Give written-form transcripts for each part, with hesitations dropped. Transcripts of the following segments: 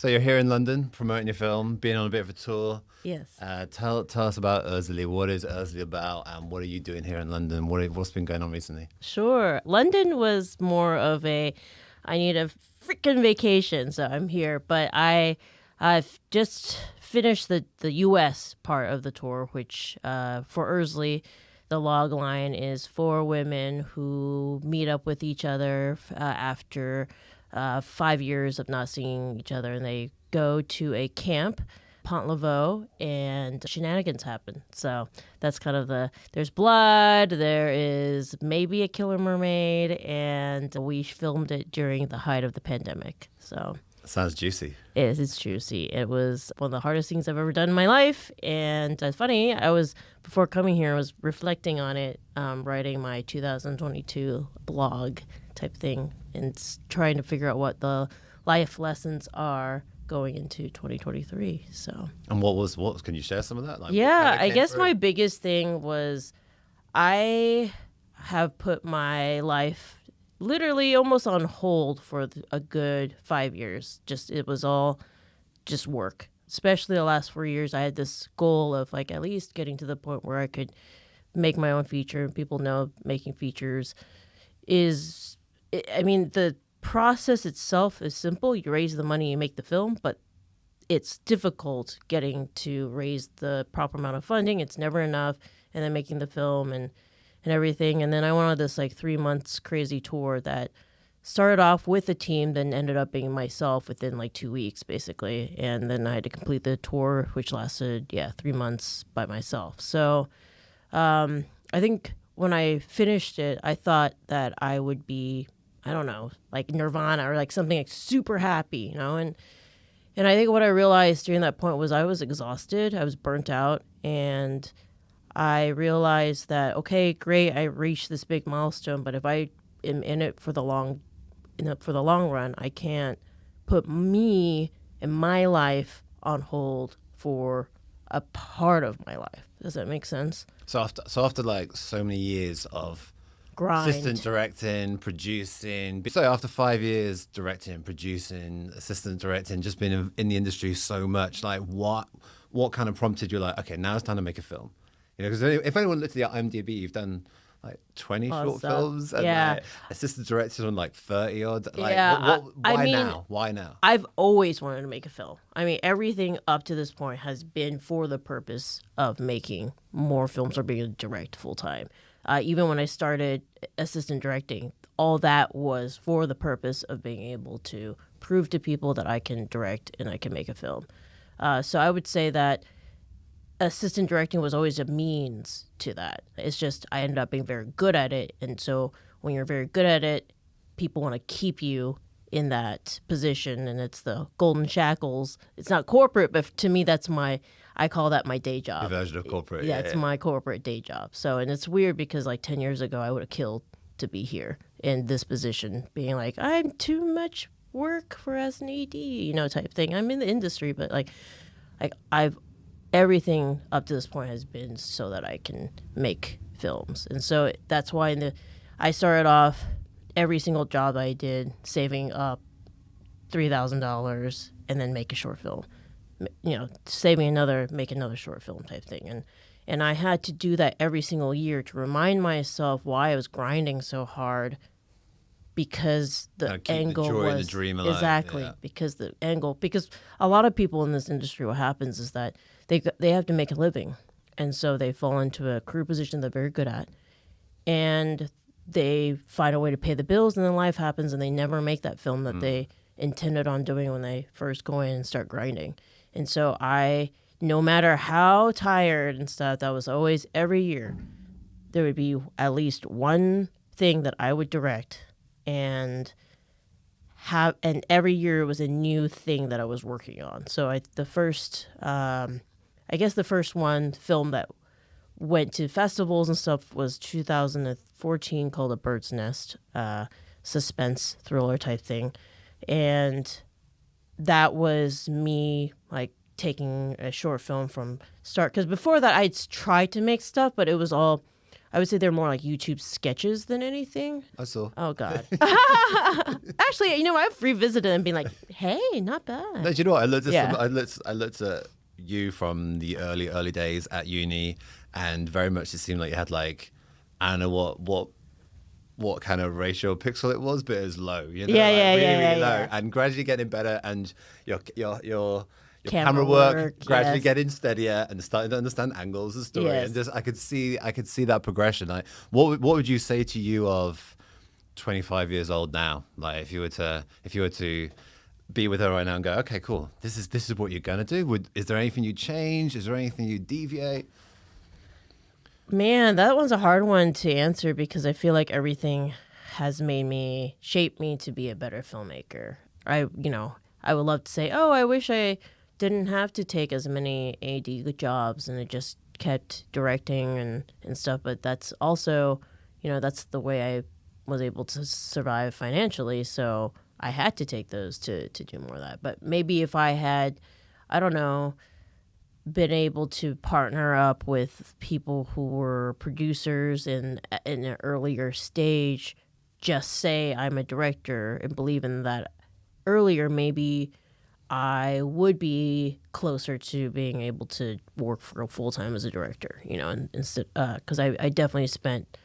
So you're here in London promoting your film, being on a bit of a tour. Yes. Tell us about Erzulie. What is Erzulie about, and what are you doing here in London? What's been going on recently? Sure. London was more of I need a freaking vacation, so I'm here. But I've just finished the U.S. part of the tour, which for Erzulie, the log line is 4 women who meet up with each other after 5 years of not seeing each other, and they go to a camp, Pont Laveau, and shenanigans happen. So that's kind of there's blood, there is maybe a killer mermaid, and we filmed it during the height of the pandemic. So Sounds juicy. it's juicy. It was one of the hardest things I've ever done in my life. And it's funny, before coming here, I was reflecting on it, writing my 2022 blog type thing and trying to figure out what the life lessons are going into 2023. So. And what can you share some of that? I guess my biggest thing was I have put my life literally almost on hold for a good 5 years. It was all just work. Especially the last 4 years, I had this goal of at least getting to the point where I could make my own feature. And people know making features the process itself is simple. You raise the money, you make the film, but it's difficult getting to raise the proper amount of funding. It's never enough. And then making the film and everything. And then I went on this 3 months crazy tour that started off with a team, then ended up being myself within 2 weeks, basically. And then I had to complete the tour, which lasted, 3 months by myself. So I think when I finished it, I thought that I would be, I don't know, like Nirvana or something super happy, And I think what I realized during that point was I was exhausted. I was burnt out. And I realized that, okay, great, I reached this big milestone, but if I am in it for the long run, I can't put me and my life on hold for a part of my life. Does that make sense? So after so many years of grind, assistant directing, producing. So after 5 years directing, producing, assistant directing, just been in the industry so much, what kind of prompted you okay, now it's time to make a film? Because if anyone looked at the IMDb, you've done 20 short films and assistant directed on 30 odd. Why now? I've always wanted to make a film. Everything up to this point has been for the purpose of making more films or being able to direct full time. Even when I started assistant directing, all that was for the purpose of being able to prove to people that I can direct and I can make a film. So I would say that assistant directing was always a means to that. It's just I ended up being very good at it. And so when you're very good at it, people want to keep you in that position. And it's the golden shackles. It's not corporate, but to me, I call that my day job. Your version of corporate. Yeah, it's my corporate day job. So, and it's weird because 10 years ago, I would have killed to be here in this position, being I'm too much work for as an AD, type thing. I'm in the industry, but everything up to this point has been so that I can make films. And so that's why I started off every single job I did saving up $3,000 and then make a short film. Make another short film type thing. And I had to do that every single year to remind myself why I was grinding so hard, because the angle the joy was and the dream alive. Exactly, because a lot of people in this industry, what happens is that they have to make a living, and so they fall into a career position they're very good at, and they find a way to pay the bills, and then life happens, and they never make that film that they intended on doing when they first go in and start grinding. And so no matter how tired and stuff, that was always every year, there would be at least one thing that I would direct, and every year it was a new thing that I was working on. So the first film that went to festivals and stuff was 2014, called A Bird's Nest, suspense thriller type thing. And that was me taking a short film from start. Because before that I'd tried to make stuff, but it was all, I would say they're more like YouTube sketches than anything. I saw. Oh God. Actually, I've revisited and been like, hey, not bad. No, do you know what? I looked at Yeah. I looked at you from the early days at uni, and very much it seemed like you had like, I don't know what kind of ratio pixel it was, but it was low. Yeah, like yeah, really, yeah, really low, yeah. and gradually getting better, and your Camera camera work work, gradually yes. getting steadier, and starting to understand angles and story, Yes. and just I could see that progression. Like, what would you say to you of 25 years old now? Like, if you were to be with her right now and go, okay, cool, this is what you're gonna do. Is there anything you change? Is there anything you deviate? Man, that one's a hard one to answer because I feel like everything has shaped me to be a better filmmaker. I would love to say, oh, I wish I didn't have to take as many AD jobs and I just kept directing and stuff. But that's also, that's the way I was able to survive financially. So I had to take those to do more of that. But maybe if I had, I don't know, been able to partner up with people who were producers in an earlier stage, just say I'm a director and believe in that earlier, maybe I would be closer to being able to work for full time as a director, and instead, because I definitely spent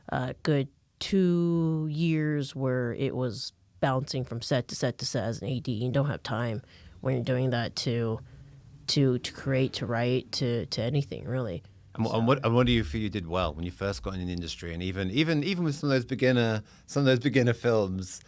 a good 2 years where it was bouncing from set to set to set as an AD. You don't have time when you're doing that to create, to write, to anything really. And what do you feel you did well when you first got in the industry, and even with some of those beginner films?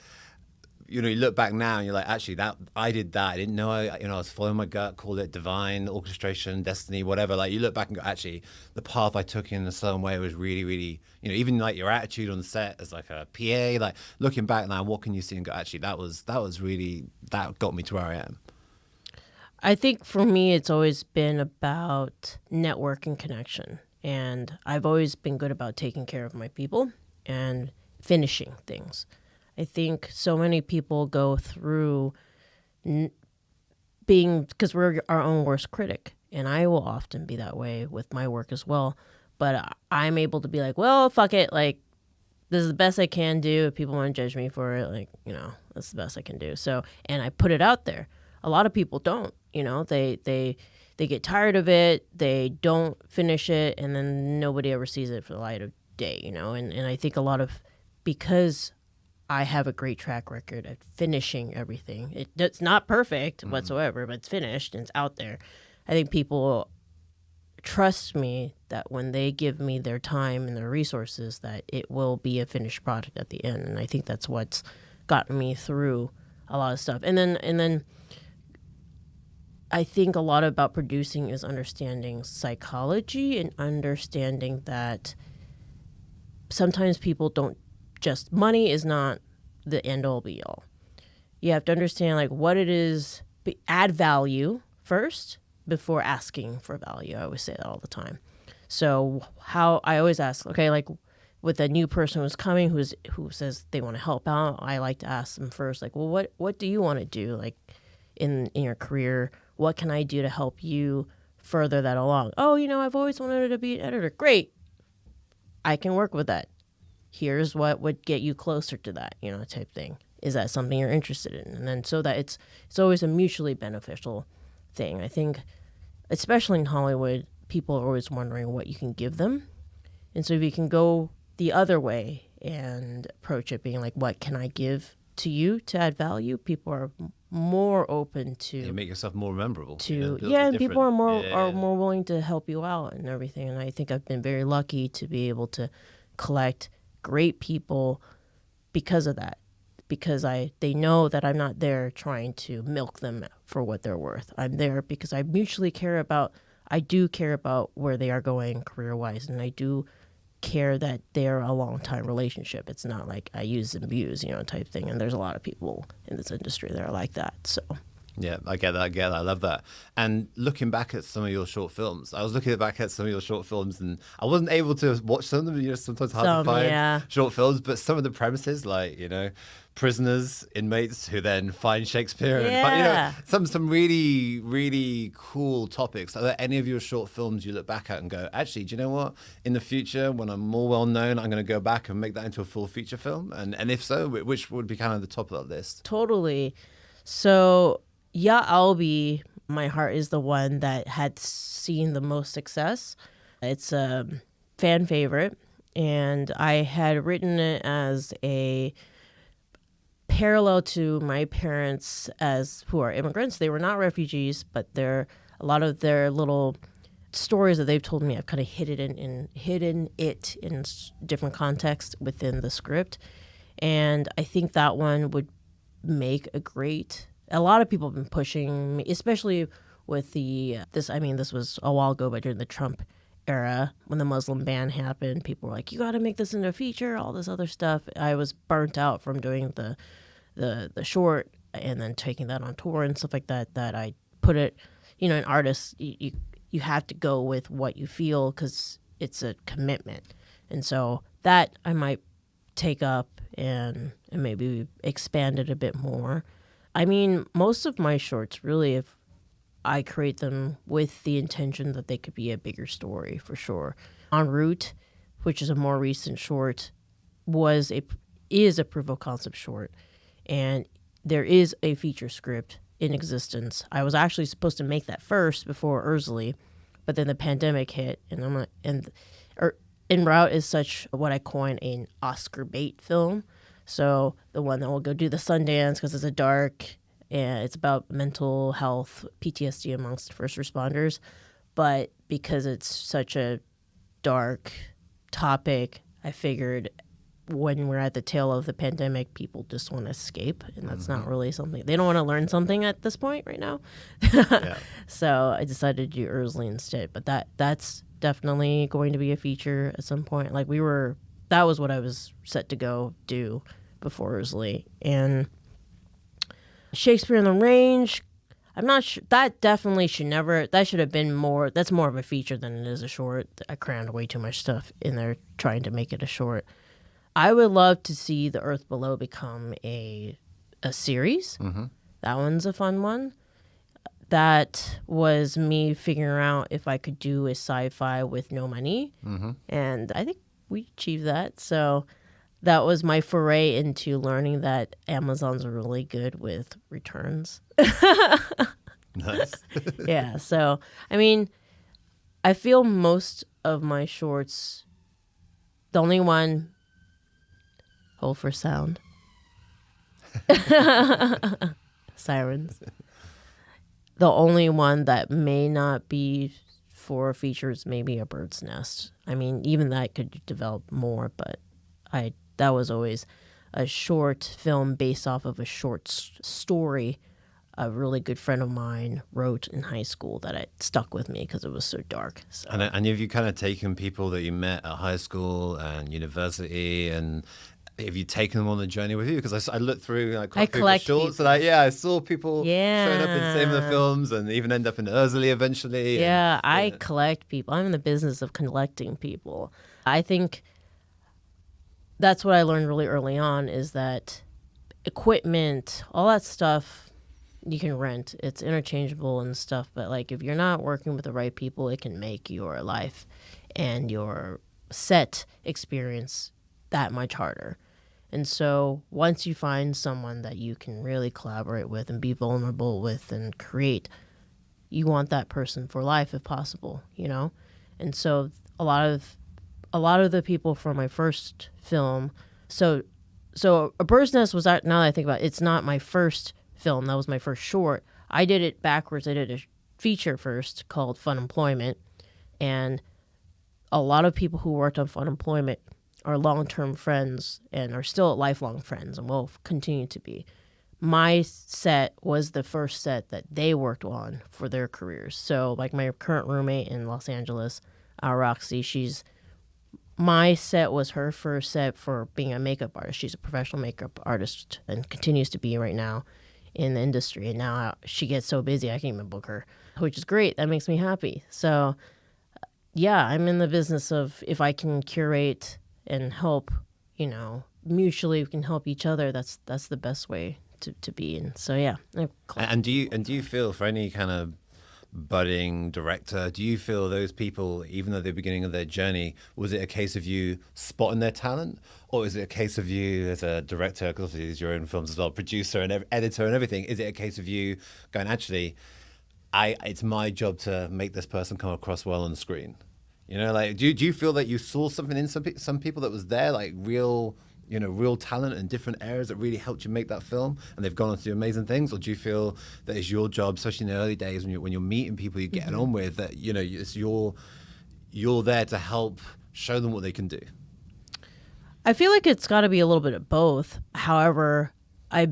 You look back now and you're like, actually, that I did that. I didn't know. I was following my gut, call it divine orchestration, destiny, whatever. Like, you look back and go, actually, the path I took in a certain way was really, really, even like your attitude on the set as like a PA. Like, looking back now, what can you see and go, actually, that got me to where I am. I think for me, it's always been about network and connection. And I've always been good about taking care of my people and finishing things. I think so many people go through because we're our own worst critic. And I will often be that way with my work as well. But I'm able to be like, well, fuck it. Like, this is the best I can do. If people want to judge me for it, like, that's the best I can do. So, and I put it out there. A lot of people don't. They get tired of it, they don't finish it, and then nobody ever sees it for the light of day, And I think because I have a great track record at finishing everything. It's not perfect whatsoever, but it's finished and it's out there. I think people trust me that when they give me their time and their resources, that it will be a finished product at the end. And I think that's what's gotten me through a lot of stuff. And then I think a lot about producing is understanding psychology and understanding that sometimes people don't money is not the end all be all. You have to understand like what it is, add value first before asking for value. I always say that all the time. So I always ask, okay, like with a new person who's coming who says they want to help out, I like to ask them first, like, well, what do you want to do, like in your career? What can I do to help you further that along? Oh, I've always wanted to be an editor. Great. I can work with that. Here's what would get you closer to that, type thing. Is that something you're interested in? And then so that it's always a mutually beneficial thing. I think, especially in Hollywood, people are always wondering what you can give them. And so if you can go the other way and approach it being like, what can I give to you to add value? People are more open to you make yourself more memorable and people are more willing to help you out and everything. And I think I've been very lucky to be able to collect great people because of that, because they know that I'm not there trying to milk them for what they're worth. I'm there because I mutually care about where they are going career wise, and I do care that they're a long time relationship. It's not like I use and abuse, type thing. And there's a lot of people in this industry that are like that. So Yeah, I get that. I get that. I love that. And looking back at some of your short films, I was looking back at some of your short films, and I wasn't able to watch some of them. Sometimes hard to find Yeah. short films, but some of the premises, like prisoners, inmates who then find Shakespeare, and Yeah. some really really cool topics. Are there any of your short films you look back at and go, actually, do you know what? In the future, when I'm more well known, I'm going to go back and make that into a full feature film. And if so, which would be kind of the top of that list? Totally. So, yeah, my heart is the one that had seen the most success. It's a fan favorite, and I had written it as a parallel to my parents who are immigrants. They were not refugees, but a lot of their little stories that they've told me, I've kind of hidden it in different contexts within the script. And I think that one would make a lot of people have been pushing me, especially with this was a while ago, but during the Trump era, when the Muslim ban happened, people were like, you got to make this into a feature, all this other stuff. I was burnt out from doing the short and then taking that on tour and stuff like that, that I put it, an artist, you have to go with what you feel because it's a commitment. And so that I might take up and maybe expand it a bit more. I mean, most of my shorts, really, if I create them with the intention that they could be a bigger story, for sure. En route, which is a more recent short, is a proof of concept short, and there is a feature script in existence. I was actually supposed to make that first before Erzulie, but then the pandemic hit, and En route is such what I coin an Oscar bait film. So the one that will go do the Sundance because it's and it's about mental health, PTSD amongst first responders. But because it's such a dark topic, I figured when we're at the tail of the pandemic, people just want to escape. And that's not really something. They don't want to learn something at this point right now. Yeah. So I decided to do Erzulie instead. But that's definitely going to be a feature at some point. That was what I was set to go do before Erzulie. And Shakespeare in the Range, I'm not sure. That definitely that should have been more, that's more of a feature than it is a short. I crammed way too much stuff in there trying to make it a short. I would love to see The Earth Below become a series. Mm-hmm. That one's a fun one. That was me figuring out if I could do a sci-fi with no money. Mm-hmm. And I think we achieved that. So that was my foray into learning that Amazon's really good with returns. Nice. Yeah. So, I mean, I feel most of my shorts, the only one, hold for sound. Sirens. The only one that may not be for features, maybe A Bird's Nest. I mean, even that could develop more, but that was always a short film based off of a short story a really good friend of mine wrote in high school that it stuck with me because it was so dark. So. And have you kind of taken people that you met at high school and university, and have you taken them on the journey with you? Because I looked through quite a few shorts, and I saw people showing up in similar films and even end up in Erzulie eventually. Yeah, I collect people. I'm in the business of collecting people. I think that's what I learned really early on is that equipment, all that stuff, you can rent. It's interchangeable and stuff, but if you're not working with the right people, it can make your life and your set experience that much harder. And so once you find someone that you can really collaborate with and be vulnerable with and create, you want that person for life if possible, And so a lot of the people from my first film, so A Bird's Nest was, now that I think about it, it's not my first film. That was my first short. I did it backwards. I did a feature first called Fun Employment, and a lot of people who worked on Fun Employment are long-term friends and are still lifelong friends and will continue to be. My set was the first set that they worked on for their careers. So my current roommate in Los Angeles, Roxy, my set was her first set for being a makeup artist. She's a professional makeup artist and continues to be right now. in the industry. And now she gets so busy, I can't even book her, which is great. That makes me happy. So yeah, I'm in the business of if I can curate and help, mutually we can help each other. That's the best way to be. And so yeah. And do you feel for any kind of budding director, do you feel those people, even at the beginning of their journey, was it a case of you spotting their talent, or is it a case of you as a director, because obviously it's your own films as well, producer and editor and everything, is it a case of you going, actually, it's my job to make this person come across well on the screen? Like, do you feel that you saw something in some people that was there, like real talent in different areas that really helped you make that film, and they've gone on to do amazing things? Or do you feel that it's your job, especially in the early days when you're meeting people you're getting on with, that it's you're there to help show them what they can do? I feel like it's got to be a little bit of both. However, I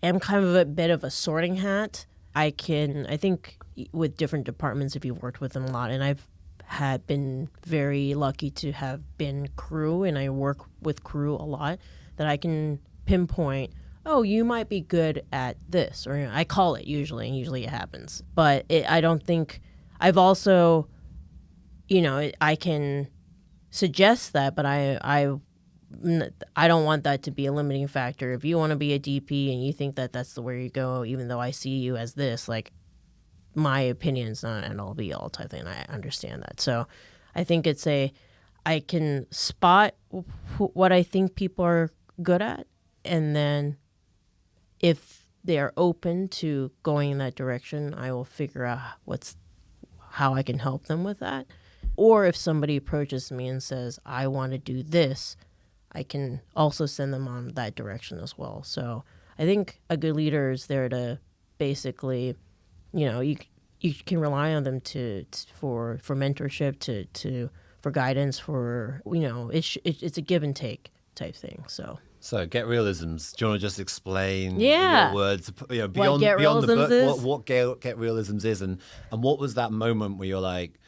am kind of a bit of a sorting hat. I think with different departments, if you've worked with them a lot, and I've had been very lucky to have been crew, and I work with crew a lot, that I can pinpoint, oh, you might be good at this, or I call it usually, and usually it happens. But I don't think I've also, I can suggest that, but I don't want that to be a limiting factor. If you want to be a DP and you think that that's the way you go, even though I see you as this, like, my opinion is not an all be all type thing. I understand that. So I think I can spot what I think people are good at. And then if they are open to going in that direction, I will figure out how I can help them with that. Or if somebody approaches me and says, I want to do this, I can also send them on that direction as well. So I think a good leader is there to basically, you can rely on them for mentorship, for guidance, for it's a give and take type thing. So Get Reelisms. Do you want to just explain in your words, beyond beyond the book, is? what Get Reelisms is, and what was that moment where you're like,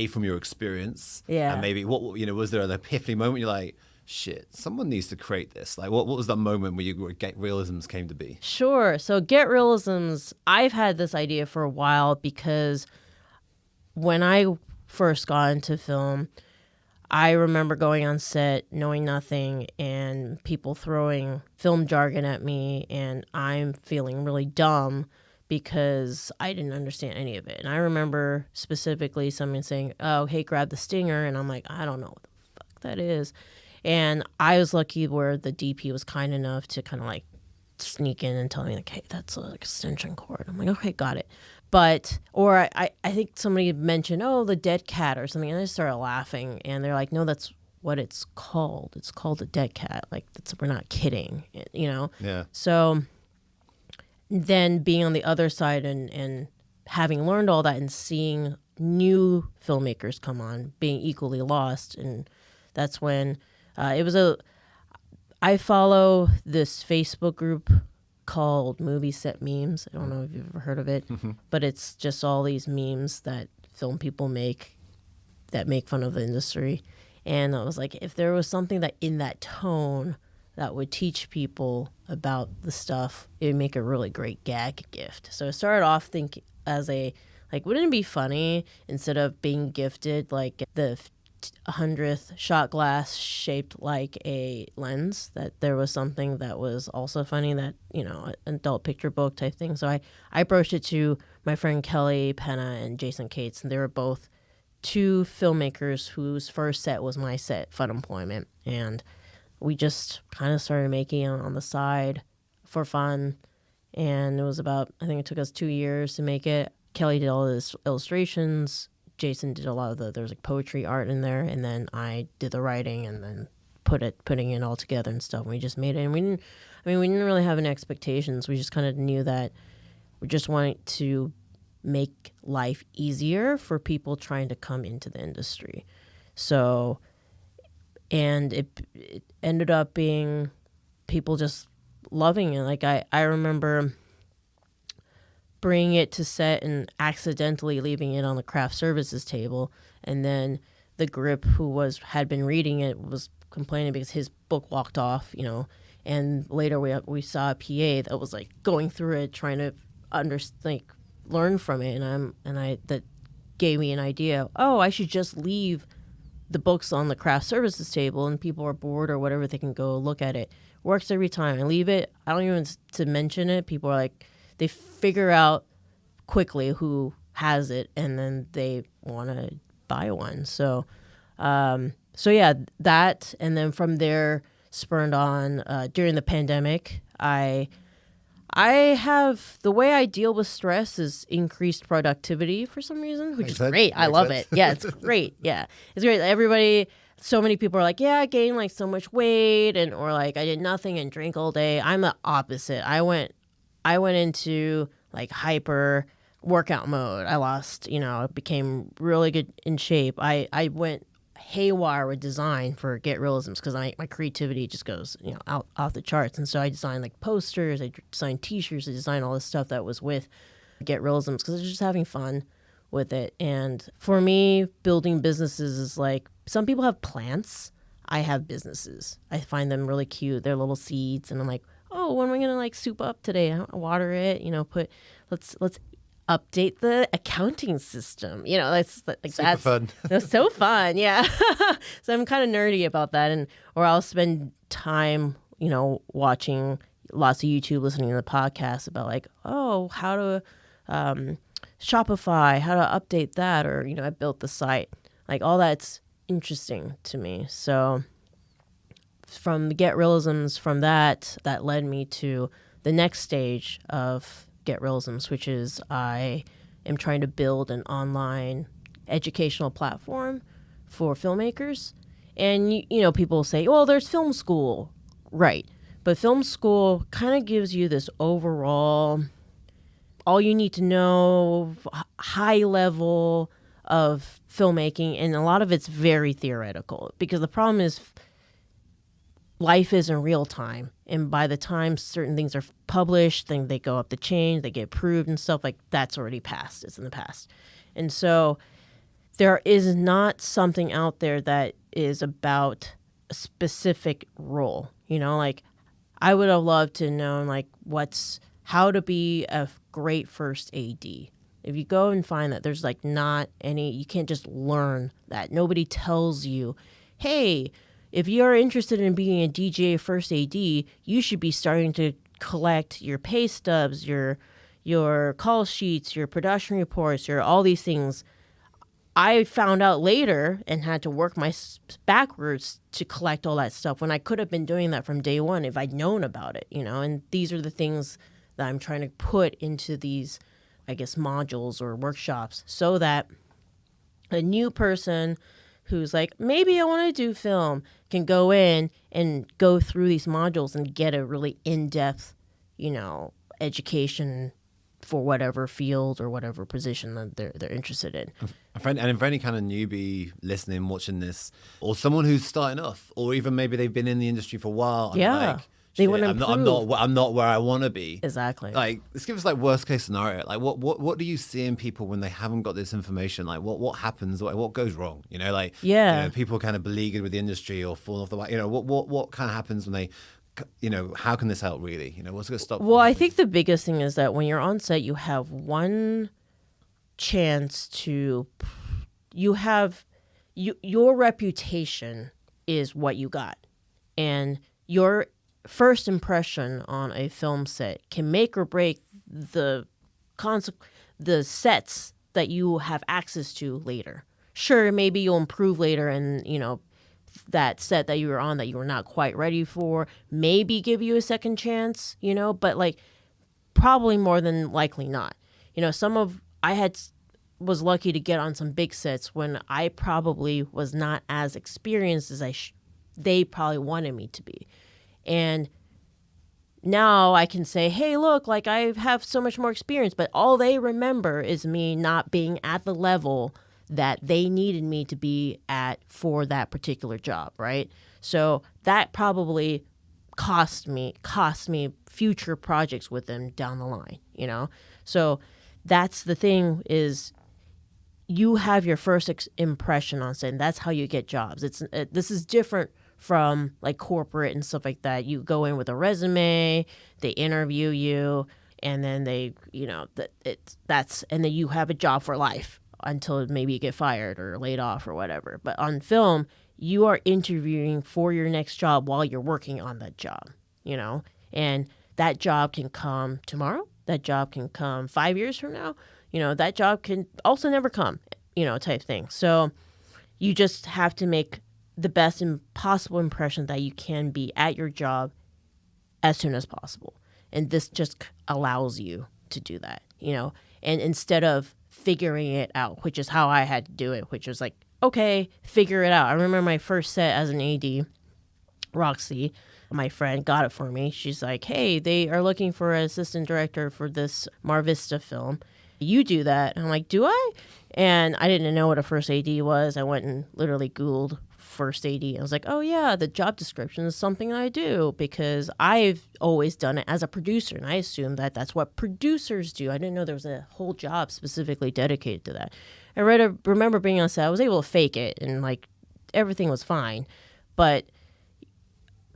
from your experience, and maybe was there an epiphany moment you're like, shit, someone needs to create this? Like, what was that moment where Get Reelisms came to be? Sure. So Get Reelisms, I've had this idea for a while because when I first got into film, I remember going on set knowing nothing and people throwing film jargon at me, and I'm feeling really dumb because I didn't understand any of it. And I remember specifically someone saying, oh, hey, grab the stinger. And I'm like, I don't know what the fuck that is. And I was lucky where the DP was kind enough to kind of like sneak in and tell me like, hey, that's an extension cord. I'm like, okay, got it. But, or I think somebody mentioned, oh, the dead cat or something. And I just started laughing. And they're like, no, that's what it's called. It's called a dead cat. Like, we're not kidding, Yeah. So then being on the other side and having learned all that and seeing new filmmakers come on, being equally lost. And that's when I follow this Facebook group called Movie Set Memes. I don't know if you've ever heard of it, but it's just all these memes that film people make that make fun of the industry. And I was like, if there was something that in that tone that would teach people about the stuff, it would make a really great gag gift. So I started off thinking as wouldn't it be funny instead of being gifted like the 100th shot glass shaped like a lens, that there was something that was also funny, that an adult picture book type thing. So I broached it to my friend Kelly Penna and Jason Cates, and they were both two filmmakers whose first set was my set, Fun Employment, and we just kind of started making it on the side for fun. And it was about, I think it took us 2 years to make it. Kelly did all the illustrations, Jason did a lot of there was like poetry art in there, and then I did the writing and then putting it all together and stuff. And we just made it, and we didn't really have any expectations. We just kind of knew that we just wanted to make life easier for people trying to come into the industry. So, and it ended up being people just loving it. Like I remember bringing it to set and accidentally leaving it on the craft services table, and then the grip who had been reading it was complaining because his book walked off, And later we saw a PA that was like going through it, trying to learn from it, and that gave me an idea. Oh, I should just leave the books on the craft services table, and people are bored or whatever, they can go look at it. Works every time. I leave it. I don't even to mention it. People are like, they figure out quickly who has it, and then they want to buy one. So yeah, that, and then from there spurned on during the pandemic, I have, the way I deal with stress is increased productivity for some reason, which is great. I love it. Yeah, it's great. Yeah, it's great. Everybody, so many people are like, yeah, I gained like so much weight, or like I did nothing and drank all day. I'm the opposite. I went into like hyper workout mode. I lost, became really good in shape. I went haywire with design for Get Reelisms because my creativity just goes out off the charts. And so I designed like posters, I designed t-shirts, I designed all this stuff that was with Get Reelisms because I was just having fun with it. And for me, building businesses is like, some people have plants, I have businesses. I find them really cute. They're little seeds, and I'm like, oh, when am I gonna like soup up today? I water it, let's update the accounting system. That's like Super fun. That's so fun. Yeah. So I'm kind of nerdy about that, or I'll spend time, watching lots of YouTube, listening to the podcast about like, oh, how to Shopify, how to update that, or I built the site. Like all that's interesting to me. So from the Get Reelisms, from that led me to the next stage of Get Reelisms, which is I am trying to build an online educational platform for filmmakers. And people say, well, there's film school, right? But film school kind of gives you this overall, all you need to know, high level of filmmaking, and a lot of it's very theoretical, because the problem is life isn't real time, and by the time certain things are published, then they go up the chain, they get approved and stuff, like that's already passed. It's in the past. And so there is not something out there that is about a specific role. Like I would have loved to know like how to be a great first AD. If you go and find that, there's like not any, you can't just learn that. Nobody tells you, hey, if you're interested in being a DGA first AD, you should be starting to collect your pay stubs, your call sheets, your production reports, your all these things. I found out later and had to work my backwards to collect all that stuff when I could have been doing that from day one if I'd known about it, and these are the things that I'm trying to put into these, I guess, modules or workshops, so that a new person who's like, maybe I want to do film, can go in and go through these modules and get a really in-depth, education for whatever field or whatever position that they're interested in. And if any kind of newbie listening, watching this, or someone who's starting off, or even maybe they've been in the industry for a while, and like, they want to improve. I'm not where I want to be. Exactly. Like, let's give us like worst case scenario. Like, what do you see in people when they haven't got this information? Like, what happens? What goes wrong? People kind of beleaguered with the industry or fall off the way. What kind of happens when they, how can this help really? What's going to stop? Well, I think the biggest thing is that when you're on set, you have one chance to, your reputation is what you got, and your first impression on a film set can make or break the sets that you have access to later. Sure, maybe you'll improve later, and that set that you were on that you were not quite ready for, maybe give you a second chance, but like probably more than likely not. Was lucky to get on some big sets when I probably was not as experienced as they probably wanted me to be. And now I can say, hey, look, like I have so much more experience, but all they remember is me not being at the level that they needed me to be at for that particular job, right? So that probably cost me future projects with them down the line, So that's the thing, is you have your first impression on set, and that's how you get jobs. This is different from like corporate and stuff like that. You go in with a resume, they interview you, and then they, and then you have a job for life until maybe you get fired or laid off or whatever. But on film, you are interviewing for your next job while you're working on that job, and that job can come tomorrow. That job can come 5 years from now. That job can also never come, type thing. So you just have to make the best possible impression that you can be at your job as soon as possible. And this just allows you to do that, and instead of figuring it out, which is how I had to do it, which was like, okay, figure it out. I remember my first set as an AD, Roxy, my friend, got it for me. She's like, hey, they are looking for an assistant director for this Mar Vista film. You do that. And I'm like, do I? And I didn't know what a first AD was. I went and literally Googled first AD. I was like, oh yeah, the job description is something I do because I've always done it as a producer. And I assumed that that's what producers do. I didn't know there was a whole job specifically dedicated to that. I remember being on set. I was able to fake it and like everything was fine. But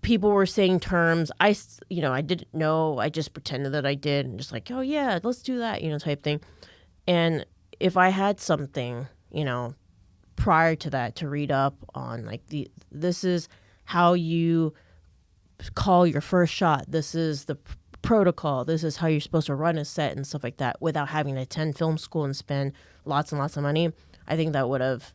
people were saying terms. I didn't know. I just pretended that I did and just like, oh yeah, let's do that, type thing. And if I had something, prior to that to read up on, like this is how you call your first shot. This is the protocol. This is how you're supposed to run a set and stuff like that without having to attend film school and spend lots and lots of money. I think that would have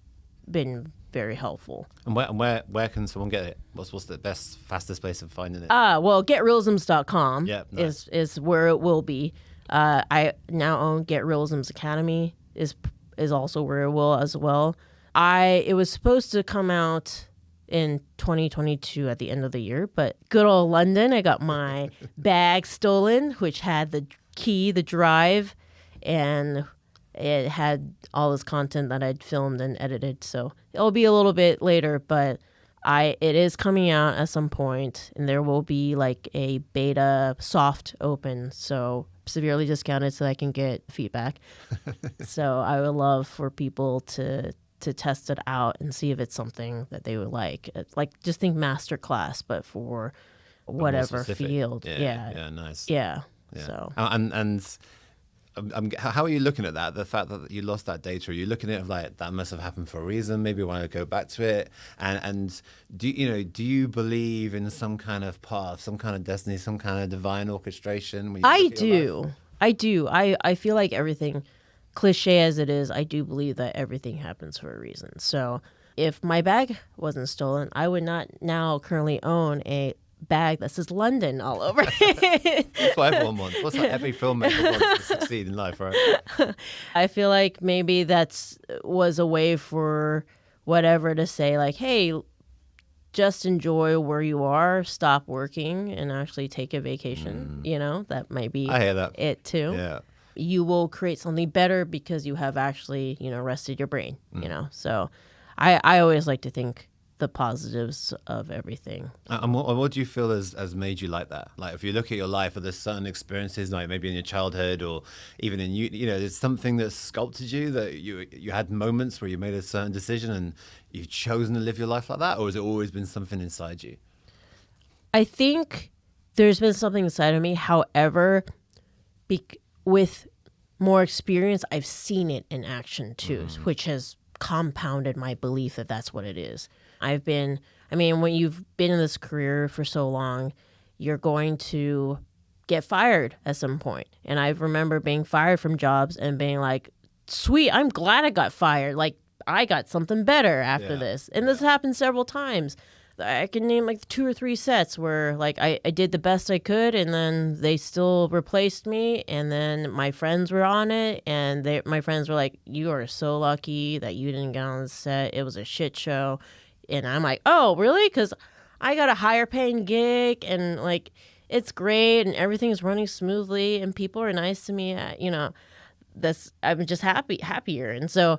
been very helpful. And where can someone get it? What's the best, fastest place of finding it? Well, getreelisms.com nice. is where it will be. I now own Get Reelisms Academy is also where it will as well. It was supposed to come out in 2022 at the end of the year, but good old London, I got my bag stolen, which had the key, the drive, and it had all this content that I'd filmed and edited. So it'll be a little bit later, but it is coming out at some point, and there will be like a beta soft open, so severely discounted so I can get feedback. So I would love for people to test it out and see if it's something that they would like. It's like, just think master class, but for whatever field. Yeah, nice. Yeah. So how are you looking at that? The fact that you lost that data, are you looking at it like that must have happened for a reason? Maybe want to go back to it. And do you believe in some kind of path, some kind of destiny, some kind of divine orchestration? When you I do. I feel like everything, cliche as it is, I do believe that everything happens for a reason. So if my bag wasn't stolen, I would not now currently own a bag that says London all over it. That's what everyone wants. What's that every filmmaker wants to succeed in life, right? I feel like maybe was a way for whatever to say, like, hey, just enjoy where you are, stop working, and actually take a vacation. That might be I hear that. It too. Yeah. You will create something better because you have actually, rested your brain, So I always like to think the positives of everything. And what do you feel has made you like that? Like, if you look at your life, are there certain experiences, like maybe in your childhood or even in there's something that sculpted you, that you had moments where you made a certain decision and you've chosen to live your life like that? Or has it always been something inside you? I think there's been something inside of me. However, with more experience, I've seen it in action too, which has compounded my belief that that's what it is. When you've been in this career for so long, you're going to get fired at some point. And I remember being fired from jobs and being like, sweet, I'm glad I got fired. Like, I got something better after this. And this happened several times. I can name like 2 or 3 sets where like I did the best I could, and then they still replaced me, and then my friends were on it, and my friends were like, you are so lucky that you didn't get on the set. It was a shit show. And I'm like, oh, really? Because I got a higher paying gig, and like it's great, and everything's running smoothly, and people are nice to me. I'm just happier. And so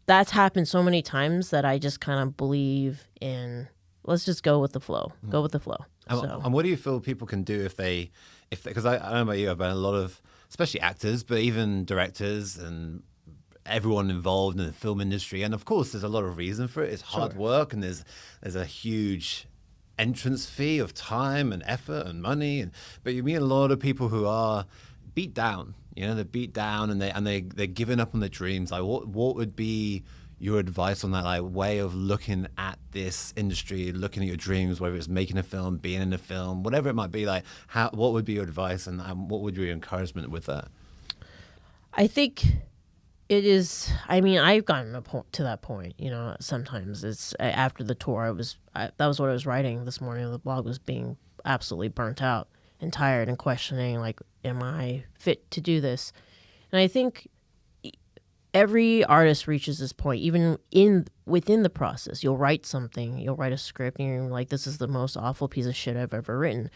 that's happened so many times that I just kind of believe in, let's just go with the flow. Go with the flow. And what do you feel people can do if because I don't know about you, I've been a lot of, especially actors, but even directors and everyone involved in the film industry. And of course, there's a lot of reason for it. It's hard work, and there's a huge entrance fee of time and effort and money. But you meet a lot of people who are beat down. They're beat down, and they're giving up on their dreams. Like, what would be your advice on that, like, way of looking at this industry, looking at your dreams, whether it's making a film, being in a film, whatever it might be? Like, what would be your advice, and what would be your encouragement with that? I think it is. I mean, I've gotten to that point. Sometimes it's after the tour. That was what I was writing this morning. The blog was being absolutely burnt out and tired and questioning, like, am I fit to do this? And I think every artist reaches this point, even within the process. You'll write something, you'll write a script, and you're like, this is the most awful piece of shit I've ever written.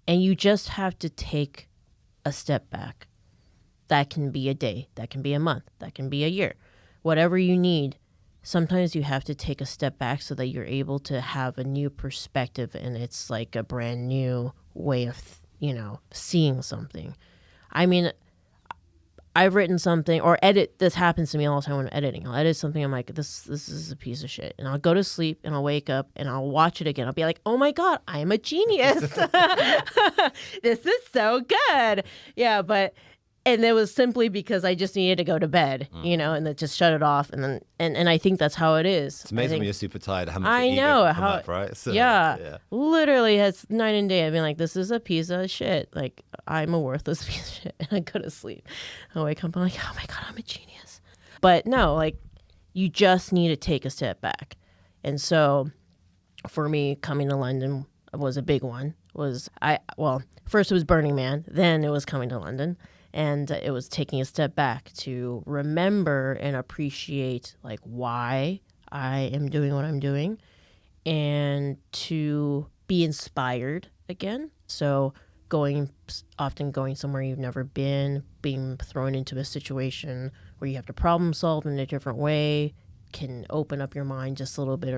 And you just have to take a step back. That can be a day, that can be a month, that can be a year. Whatever you need, sometimes you have to take a step back so that you're able to have a new perspective, and it's like a brand new way of, seeing something. I mean, I've written something or this happens to me all the time when I'm editing. I'll edit something, I'm like, this is a piece of shit. And I'll go to sleep and I'll wake up and I'll watch it again. I'll be like, oh my God, I'm a genius. This is so good. Yeah, and it was simply because I just needed to go to bed, and then just shut it off. And then, and I think that's how it is. It's amazing when you're super tired how much I your ego know can come how, up, right? So, yeah, literally, it's night and day. I've been like, this is a piece of shit. Like, I'm a worthless piece of shit. And I go to sleep. I wake up, I'm like, oh my God, I'm a genius. But no, like, you just need to take a step back. And so for me, coming to London was a big one. First it was Burning Man, then it was coming to London. And it was taking a step back to remember and appreciate, like, why I am doing what I'm doing, and to be inspired again. So often going somewhere you've never been, being thrown into a situation where you have to problem solve in a different way can open up your mind just a little bit,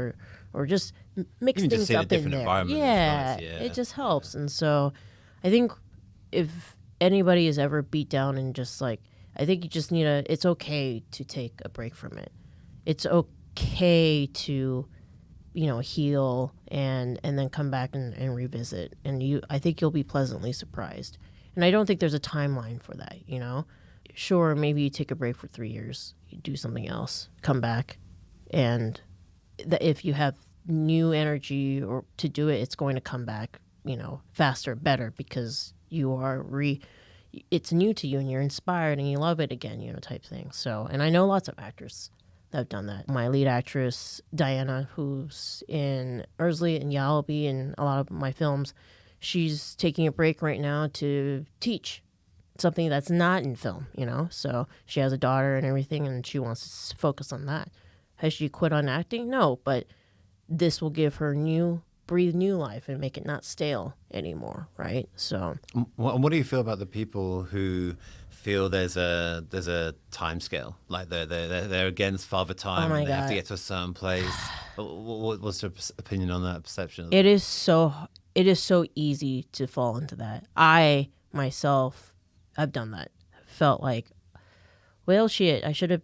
or just mix things up in there. Yeah, it just helps. And so I think if anybody is ever beat down and just like, I think you just need it's okay to take a break from it. It's okay to, heal and then come back and revisit. And I think you'll be pleasantly surprised. And I don't think there's a timeline for that, Sure, maybe you take a break for 3 years, you do something else, come back. And if you have new energy or to do it, it's going to come back, faster, better, because you are it's new to you and you're inspired and you love it again, type thing. So, and I know lots of actors that have done that. My lead actress, Diana, who's in Erzulie and Yalby and a lot of my films, she's taking a break right now to teach something that's not in film, So she has a daughter and everything, and she wants to focus on that. Has she quit on acting? No, but this will give her breathe new life and make it not stale anymore, right? So, what do you feel about the people who feel there's a time scale, like they're against Father Time, and they have to get to a certain place? What's your opinion on that perception? It is so easy to fall into that. I myself have done that. Felt like, well, shit, I should have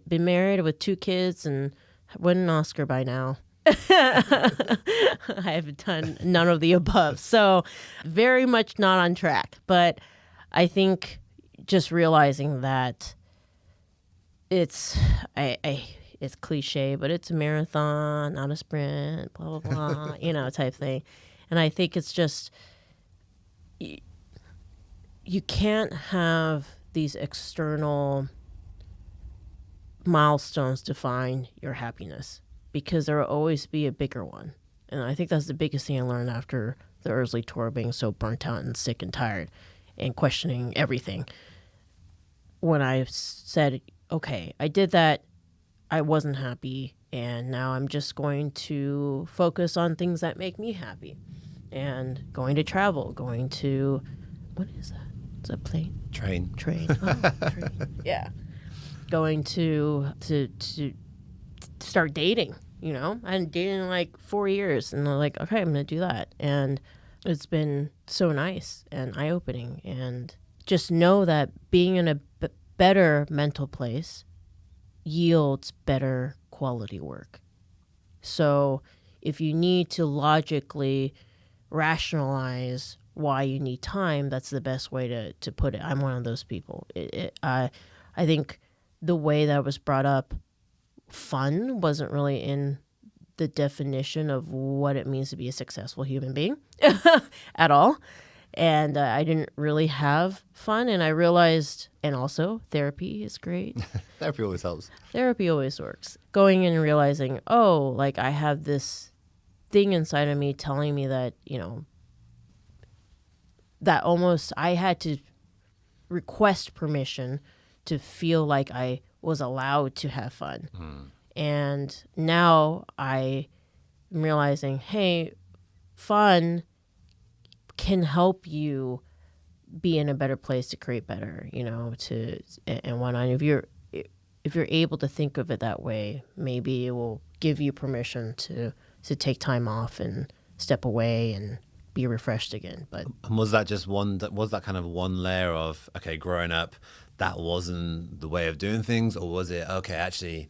been married with 2 kids and won an Oscar by now. I have done none of the above, so very much not on track. But I think just realizing that it's cliche, but it's a marathon, not a sprint, blah blah blah, type thing. And I think it's just you can't have these external milestones define your happiness, because there will always be a bigger one. And I think that's the biggest thing I learned after the Erzulie tour, being so burnt out and sick and tired and questioning everything. When I said, okay, I did that, I wasn't happy, and now I'm just going to focus on things that make me happy. And going to travel, going to, what is that? It's a plane? Train. Oh, train. Yeah. Going to start dating, I hadn't dated in like 4 years, and I'm like, okay, I'm going to do that. And it's been so nice and eye-opening, and just know that being in a better mental place yields better quality work. So if you need to logically rationalize why you need time, that's the best way to put it. I'm one of those people. I think the way that was brought up, fun wasn't really in the definition of what it means to be a successful human being at all. And I didn't really have fun. And I realized, and also therapy is great. Therapy always helps. Therapy always works. Going in and realizing, oh, like I have this thing inside of me telling me that, that almost I had to request permission to feel like I was allowed to have fun. And now I am realizing, hey, fun can help you be in a better place to create better, and whatnot. If you're able to think of it that way, maybe it will give you permission to take time off and step away and be refreshed again. But was that just was that kind of one layer of, okay, growing up, that wasn't the way of doing things? Or was it, okay, actually,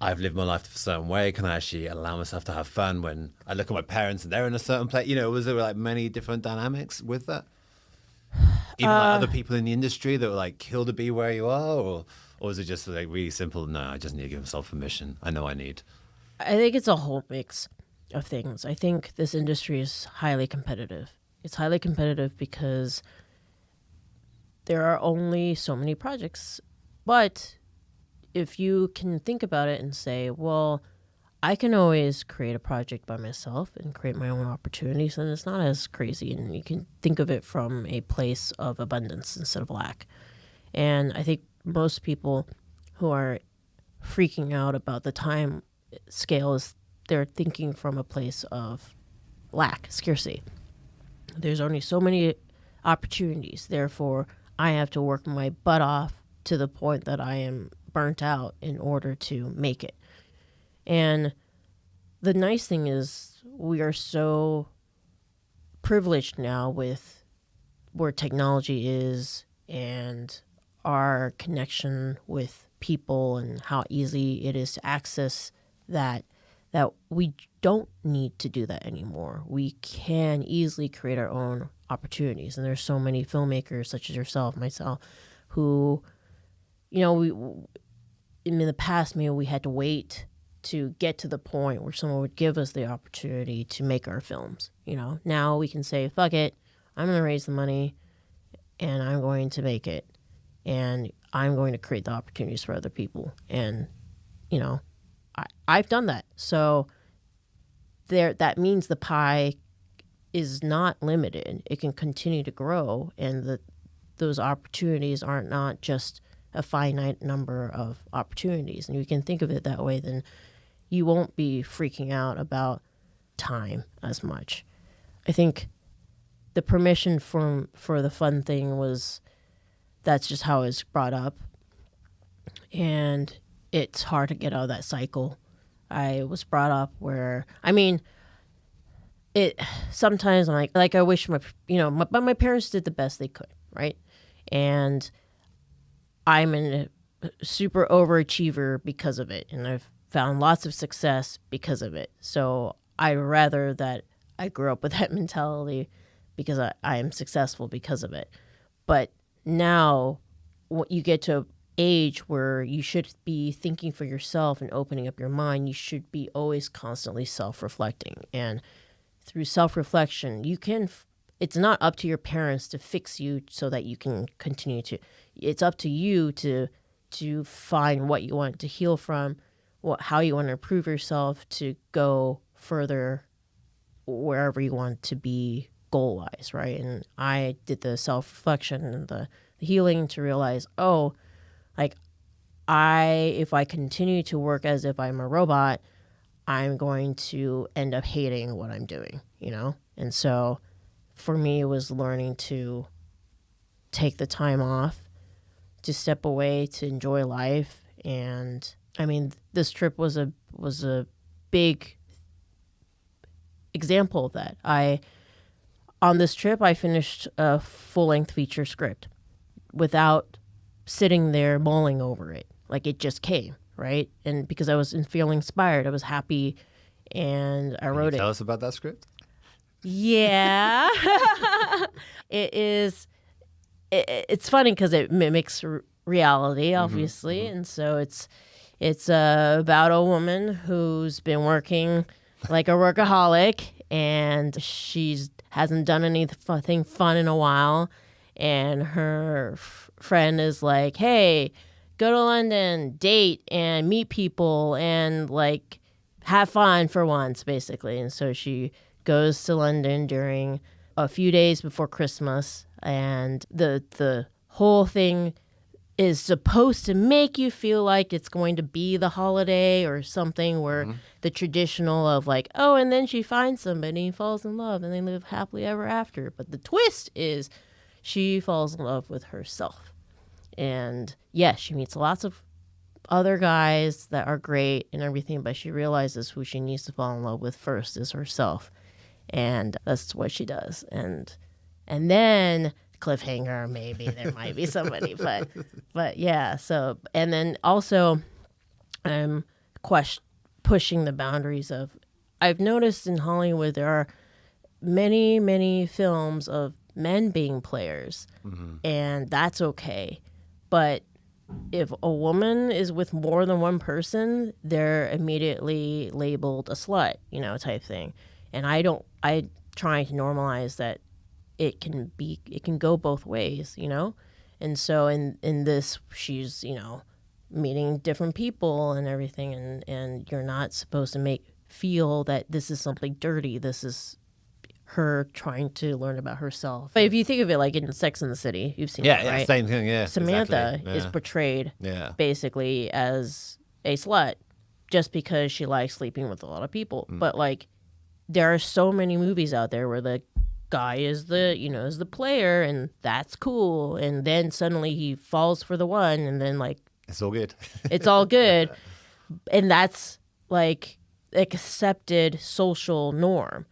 I've lived my life a certain way. Can I actually allow myself to have fun when I look at my parents and they're in a certain place? Was there like many different dynamics with that? Even like other people in the industry that were like, kill to be where you are? Or was it just like really simple? No, I just need to give myself permission. I know I need. I think it's a whole mix of things. I think this industry is highly competitive. It's highly competitive because there are only so many projects. But if you can think about it and say, well, I can always create a project by myself and create my own opportunities, and it's not as crazy. And you can think of it from a place of abundance instead of lack. And I think most people who are freaking out about the time scale is they're thinking from a place of lack, scarcity. There's only so many opportunities. Therefore, I have to work my butt off to the point that I am burnt out in order to make it. And the nice thing is we are so privileged now with where technology is and our connection with people and how easy it is to access that we don't need to do that anymore. We can easily create our own opportunities. And there's so many filmmakers such as yourself, myself, who, we in the past, maybe we had to wait to get to the point where someone would give us the opportunity to make our films. Now we can say, fuck it, I'm going to raise the money and I'm going to make it. And I'm going to create the opportunities for other people. And, I've done that. So that means the pie is not limited. It can continue to grow, and those opportunities are not just a finite number of opportunities. And you can think of it that way, then you won't be freaking out about time as much. I think the permission for the fun thing that's just how it's brought up. And it's hard to get out of that cycle. I was brought up where, sometimes I'm like I wish but my parents did the best they could, right? And I'm a super overachiever because of it. And I've found lots of success because of it. So I'd rather that I grew up with that mentality because I am successful because of it. But now you get to age where you should be thinking for yourself and opening up your mind. You should be always constantly self-reflecting. And through self-reflection, it's not up to your parents to fix you so that you can continue to. It's up to you to find what you want to heal from, how you want to improve yourself to go further wherever you want to be goal-wise, right? And I did the self-reflection and the healing to realize, if I continue to work as if I'm a robot, I'm going to end up hating what I'm doing, And so for me, it was learning to take the time off, to step away, to enjoy life. And this trip was a big example of that. On this trip, I finished a full-length feature script without sitting there mulling over it. Like, it just came, right? And because I was feeling inspired, I was happy, and I wrote it. Tell us about that script. Yeah. It is. It's funny because it mimics reality, obviously, and so it's about a woman who's been working like a workaholic, and she hasn't done anything fun in a while, and her friend is like, "Hey, go to London, date, and meet people, and like have fun for once," basically. And so she goes to London during a few days before Christmas, and the whole thing is supposed to make you feel like it's going to be the holiday or something, where the traditional of like, oh, and then she finds somebody and falls in love and they live happily ever after. But the twist is she falls in love with herself. And yes, she meets lots of other guys that are great and everything, but she realizes who she needs to fall in love with first is herself. And that's what she does. And then cliffhanger, maybe there might be somebody, but yeah. So, and then also pushing the boundaries of, I've noticed in Hollywood there are many films of men being players, and that's okay. But if a woman is with more than one person, they're immediately labeled a slut, type thing. And I try to normalize that it can go both ways, And so in this, she's, meeting different people and everything, and you're not supposed to feel that this is something dirty. This is her trying to learn about herself. But if you think of it like in Sex and the City, you've seen it, right? Yeah, same thing, yeah. Samantha exactly. is portrayed basically as a slut just because she likes sleeping with a lot of people. But like, there are so many movies out there where the guy is the player, and that's cool, and then suddenly he falls for the one, and then like it's all good. It's all good. And that's like accepted social norm.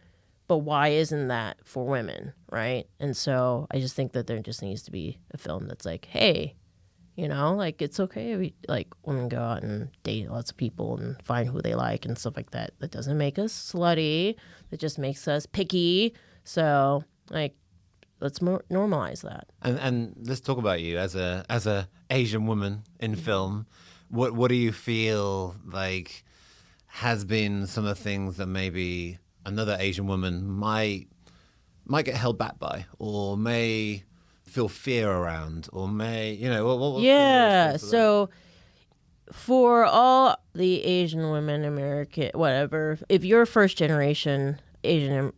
But why isn't that for women, right? And so I just think that there just needs to be a film that's like, hey, like it's okay if women go out and date lots of people and find who they like and stuff like that. That doesn't make us slutty. That just makes us picky. So like, let's normalize that. And let's talk about you as a Asian woman in film. What do you feel like has been some of the things that maybe another Asian woman might get held back by, or may feel fear around, or may so for all the Asian women, American, whatever, if you're first generation Asian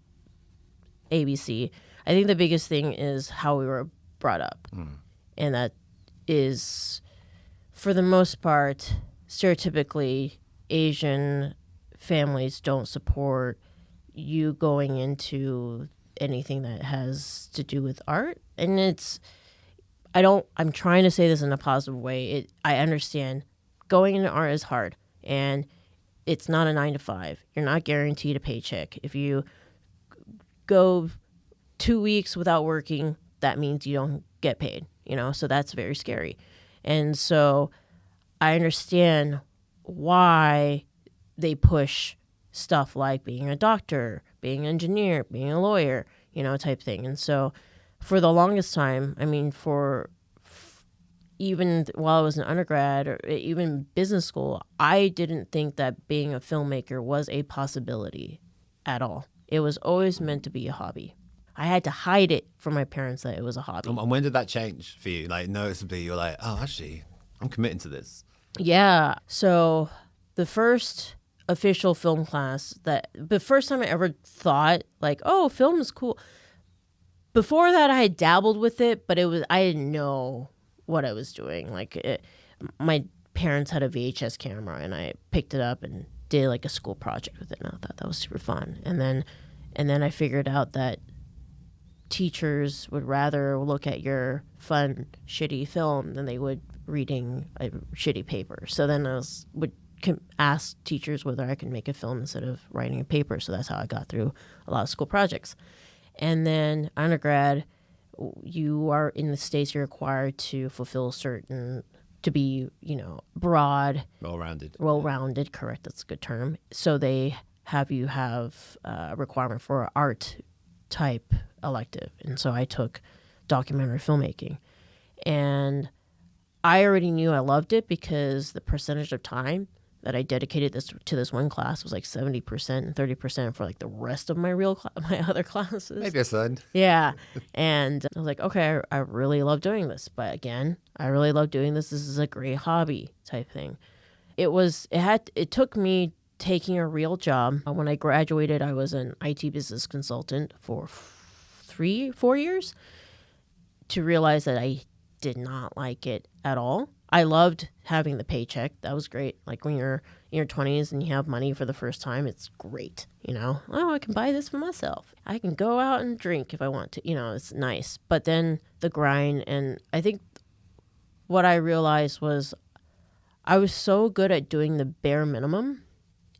ABC, I think the biggest thing is how we were brought up. And that is, for the most part, stereotypically Asian families don't support you going into anything that has to do with art. And I'm trying to say this in a positive way. I understand going into art is hard, and it's not a 9-to-5. You're not guaranteed a paycheck. If you go 2 weeks without working, that means you don't get paid, so that's very scary. And so I understand why they push stuff like being a doctor, being an engineer, being a lawyer, type thing. And so for the longest time, I mean, even while I was an undergrad or even business school, I didn't think that being a filmmaker was a possibility at all. It was always meant to be a hobby. I had to hide it from my parents that it was a hobby. And when did that change for you? Like, noticeably, you're like, oh, actually, I'm committing to this. Yeah. So the first official film class, the first time I ever thought like, oh, film is cool. Before that, I had dabbled with it, but I didn't know what I was doing. Like, my parents had a VHS camera, and I picked it up and did like a school project with it, and I thought that was super fun. And then I figured out that teachers would rather look at your fun, shitty film than they would reading a shitty paper. So then I would ask teachers whether I could make a film instead of writing a paper. So that's how I got through a lot of school projects. And then undergrad, you are in the States, you're required to fulfill certain to be, broad, well-rounded. Correct. That's a good term. So they have you have a requirement for an art type elective. And so I took documentary filmmaking. And I already knew I loved it because the percentage of time that I dedicated to this one class was like 70% and 30% for like the rest of my my other classes. Maybe a third. Yeah. And I was like, okay, I really love doing this. But again, I really love doing this. This is a great hobby type thing. It took me taking a real job. When I graduated, I was an IT business consultant for 4 years to realize that I did not like it at all. I loved having the paycheck. That was great. Like when you're in your 20s and you have money for the first time, it's great. Oh, I can buy this for myself. I can go out and drink if I want to. It's nice. But then the grind, and I think what I realized was I was so good at doing the bare minimum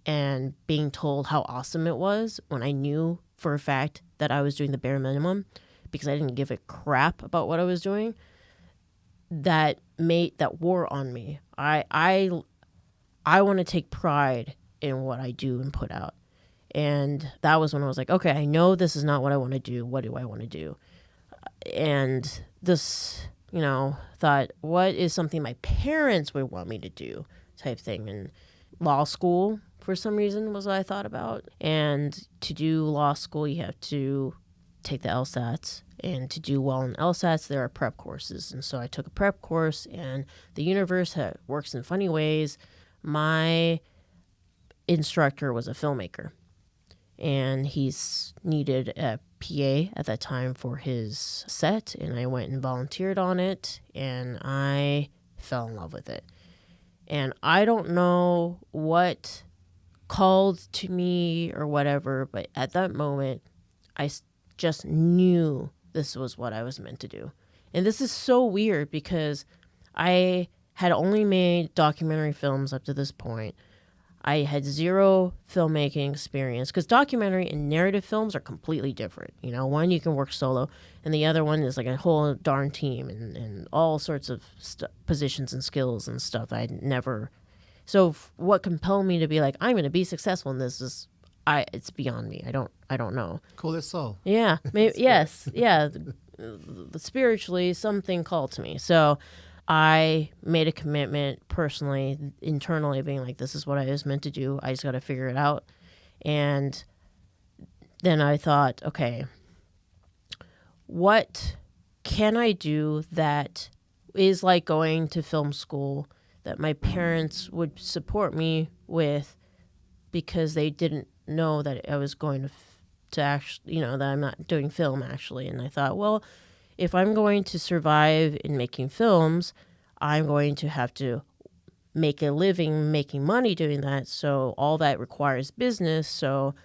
and being told how awesome it was when I knew for a fact that I was doing the bare minimum because I didn't give a crap about what I was doing. That wore on me. I want to take pride in what I do and put out. And that was when I was like, okay, I know this is not what I want to do. What do I want to do? And this, thought, what is something my parents would want me to do type thing. And law school, for some reason, was what I thought about. And to do law school, you have to take the LSATs. And to do well in LSATs, there are prep courses. And so I took a prep course, and the universe works in funny ways. My instructor was a filmmaker, and he's needed a PA at that time for his set. And I went and volunteered on it, and I fell in love with it. And I don't know what called to me or whatever, but at that moment, I just knew this was what I was meant to do. And this is so weird because I had only made documentary films up to this point. I had zero filmmaking experience because documentary and narrative films are completely different. One you can work solo, and the other one is like a whole darn team and all sorts of positions and skills and stuff I'd never. So what compelled me to be like, I'm going to be successful in this is it's beyond me. I don't know. Call it soul. Yeah. Maybe, yes. Yeah. Spiritually, something called to me. So I made a commitment personally, internally, being like, this is what I was meant to do. I just got to figure it out. And then I thought, okay, what can I do that is like going to film school that my parents would support me with because they didn't know that I was going to actually, that I'm not doing film actually. And I thought, well, if I'm going to survive in making films, I'm going to have to make a living making money doing that. So all that requires business. So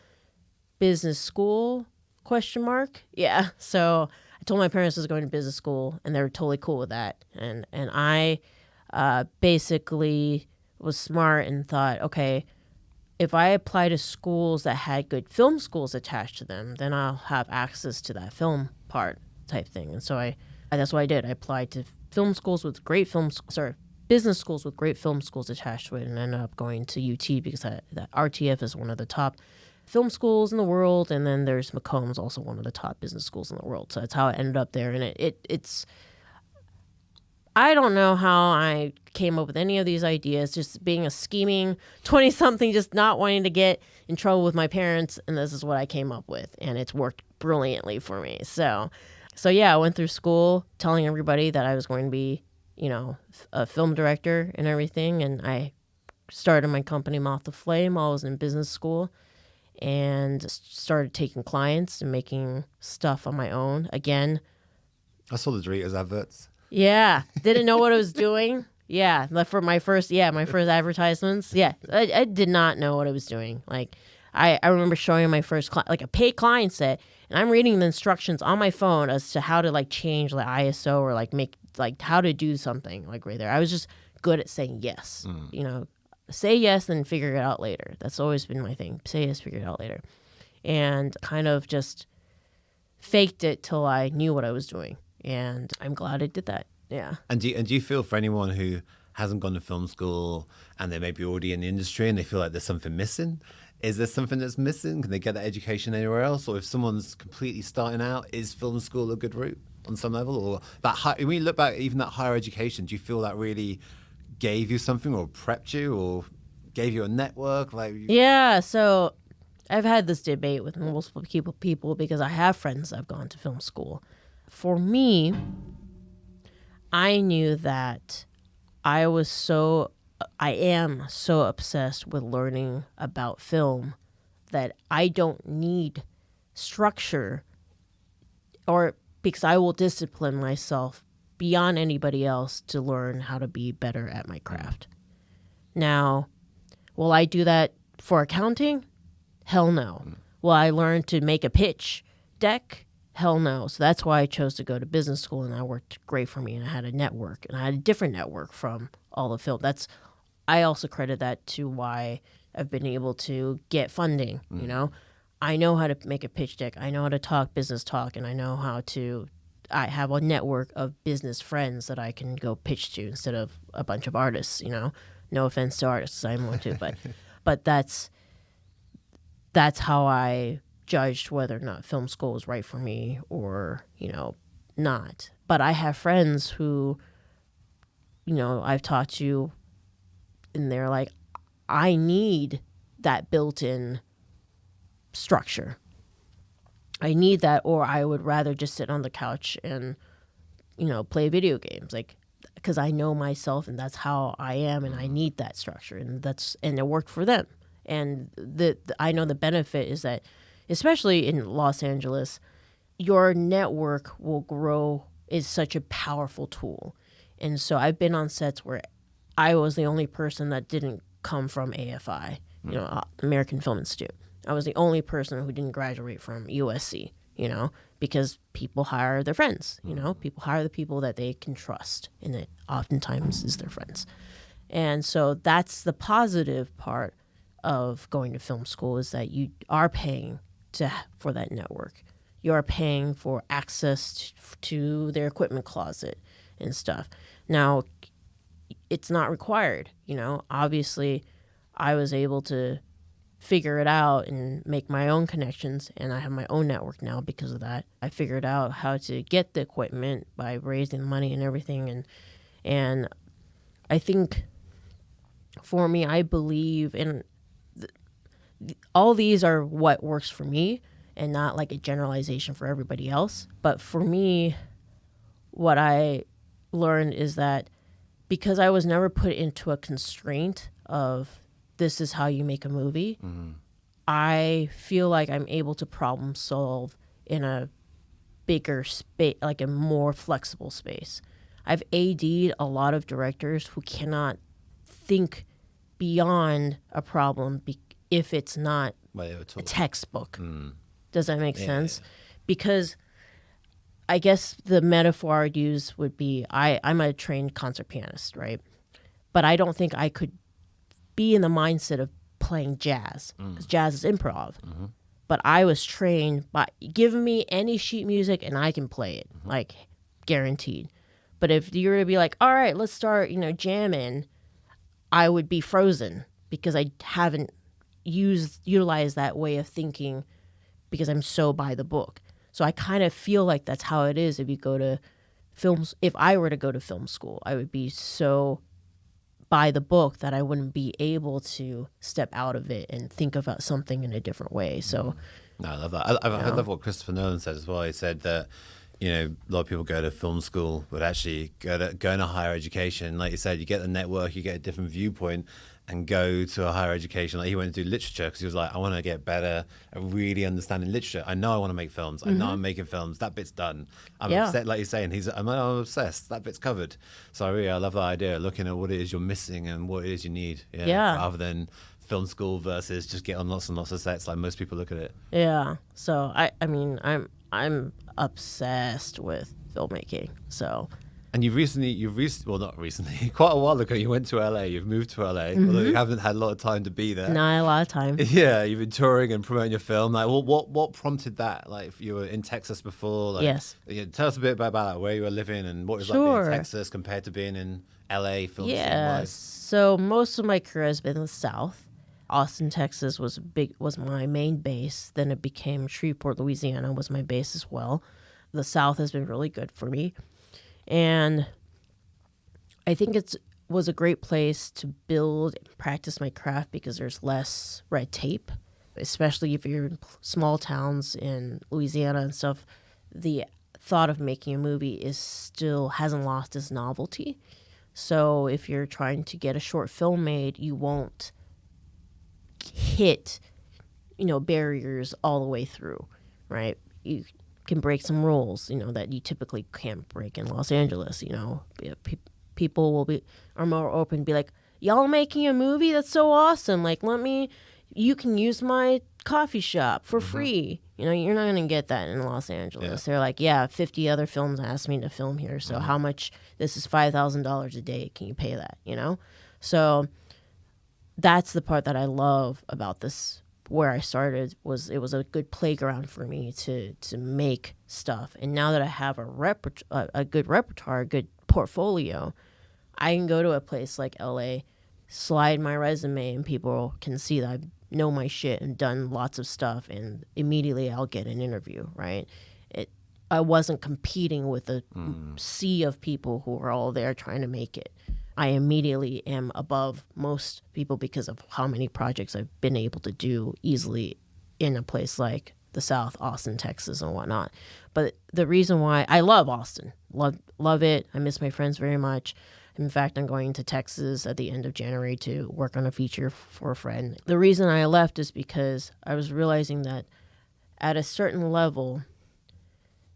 business school, ? Yeah. So I told my parents I was going to business school, and they were totally cool with that. And I basically was smart and thought, okay, if I apply to schools that had good film schools attached to them, then I'll have access to that film part type thing. And so that's what I did. I applied to film schools with great business schools with great film schools attached to it, and ended up going to UT because that RTF is one of the top film schools in the world, and then there's McCombs, also one of the top business schools in the world. So that's how I ended up there, and it's. I don't know how I came up with any of these ideas, just being a scheming 20-something, just not wanting to get in trouble with my parents, and this is what I came up with, and it's worked brilliantly for me. So yeah, I went through school telling everybody that I was going to be, a film director and everything, and I started my company Moth to Flame while I was in business school, and started taking clients and making stuff on my own. Again, I saw the Doritos adverts. Yeah, didn't know what I was doing. Yeah, for my first advertisements. Yeah, I did not know what I was doing. Like, I remember showing my first like a paid client set, and I'm reading the instructions on my phone as to how to like change the ISO or like make like how to do something like right there. I was just good at saying yes. Say yes and figure it out later. That's always been my thing. Say yes, figure it out later, and kind of just faked it till I knew what I was doing. And I'm glad I did that. Yeah. And do you feel for anyone who hasn't gone to film school and they may be already in the industry and they feel like there's something missing? Is there something that's missing? Can they get that education anywhere else? Or if someone's completely starting out, is film school a good route on some level? Or when you look back, even that higher education, do you feel that really gave you something or prepped you or gave you a network? Yeah, so I've had this debate with multiple people because I have friends that have gone to film school. For me, I knew that I am so obsessed with learning about film that I don't need structure, or because I will discipline myself beyond anybody else to learn how to be better at my craft. Now, will I do that for accounting? Hell no. Will I learn to make a pitch deck? Hell no. So that's why I chose to go to business school, and that worked great for me. And I had a network, and I had a different network from all the film. I also credit that to why I've been able to get funding. You know, I know how to make a pitch deck. I know how to talk business talk, and I have a network of business friends that I can go pitch to instead of a bunch of artists. You know, no offense to artists, I'm one too, but that's how I judged whether or not film school was right for me or, not. But I have friends who, I've talked to, and they're like, I need that built-in structure. I need that, or I would rather just sit on the couch and, play video games, because I know myself and that's how I am, and I need that structure, and it worked for them. And I know the benefit is that, especially in Los Angeles, your network will grow, is such a powerful tool. And so I've been on sets where I was the only person that didn't come from AFI, American Film Institute. I was the only person who didn't graduate from USC, because people hire their friends, people hire the people that they can trust, and it oftentimes is their friends. And so that's the positive part of going to film school, is that you are paying for that network. You are paying for access to their equipment closet and stuff. Now, it's not required, Obviously, I was able to figure it out and make my own connections, and I have my own network now because of that. I figured out how to get the equipment by raising money and everything, and I think for me, I believe in all these are what works for me, and not like a generalization for everybody else. But for me, what I learned is that because I was never put into a constraint of this is how you make a movie, I feel like I'm able to problem solve in a bigger space, like a more flexible space. I've AD'd a lot of directors who cannot think beyond a problem if it's not a textbook. Does that make sense? Because I guess the metaphor I'd use would be I'm a trained concert pianist, right? But I don't think I could be in the mindset of playing jazz, because jazz is improv. But I was trained by, give me any sheet music and I can play it, like guaranteed. But if you were to be like, all right, let's start, jamming, I would be frozen because I haven't utilized that way of thinking because I'm so by the book. So I kind of feel like that's how it is if you go to films. If I were to go to film school, I would be so by the book that I wouldn't be able to step out of it and think about something in a different way. So, no, I love that. I love what Christopher Nolan said as well. He said that, a lot of people go to film school, but actually go into higher education. Like you said, you get the network, you get a different viewpoint, and go to a higher education. Like he went to do literature because he was like, I want to get better at really understanding literature. I know I want to make films. I know I'm making films. That bit's done. I'm upset, like you're saying. I'm obsessed. That bit's covered. So I love that idea, looking at what it is you're missing and what it is you need. Yeah. Rather than film school versus just get on lots and lots of sets like most people look at it. Yeah. So I'm obsessed with filmmaking. So. And not recently, quite a while ago, you went to LA. You've moved to LA, although you haven't had a lot of time to be there. Not a lot of time. Yeah, you've been touring and promoting your film. Like, what prompted that? Like, if you were in Texas before. Like, yes. Tell us a bit about where you were living and what it was like being in Texas compared to being in LA film scene Yeah. wise? So most of my career has been in the South. Austin, Texas was my main base. Then it became Shreveport, Louisiana was my base as well. The South has been really good for me. And I think it was a great place to build and practice my craft because there's less red tape, especially if you're in small towns in Louisiana and stuff. The thought of making a movie hasn't lost its novelty. So if you're trying to get a short film made, you won't hit, barriers all the way through, right? You can break some rules, that you typically can't break in Los Angeles. People are more open, be like, y'all making a movie? That's so awesome. Like, you can use my coffee shop for free. You're not going to get that in Los Angeles. Yeah. They're like, yeah, 50 other films asked me to film here. So how much, this is $5,000 a day. Can you pay that? So that's the part that I love about this, where I started, was it was a good playground for me to make stuff. And now that I have a good repertoire, a good portfolio, I can go to a place like LA, slide my resume, and people can see that I know my shit and done lots of stuff, and immediately I'll get an interview, right? I wasn't competing with a sea of people who are all there trying to make it. I immediately am above most people because of how many projects I've been able to do easily in a place like the South, Austin, Texas, and whatnot. But the reason why I love Austin, love it. I miss my friends very much. In fact, I'm going to Texas at the end of January to work on a feature for a friend. The reason I left is because I was realizing that at a certain level,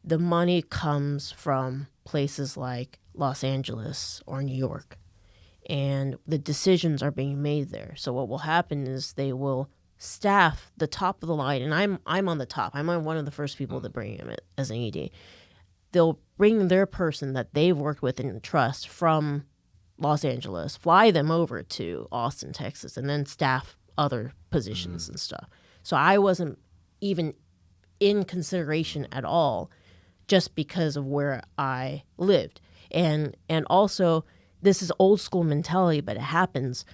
the money comes from places like Los Angeles or New York, and the decisions are being made there. So what will happen is they will staff the top of the line, and I'm on the top. I'm on one of the first people to bring him as an ED. They'll bring their person that they've worked with and trust from Los Angeles, fly them over to Austin, Texas, and then staff other positions and stuff. So I wasn't even in consideration at all, just because of where I lived. And also, this is old school mentality, but it happens.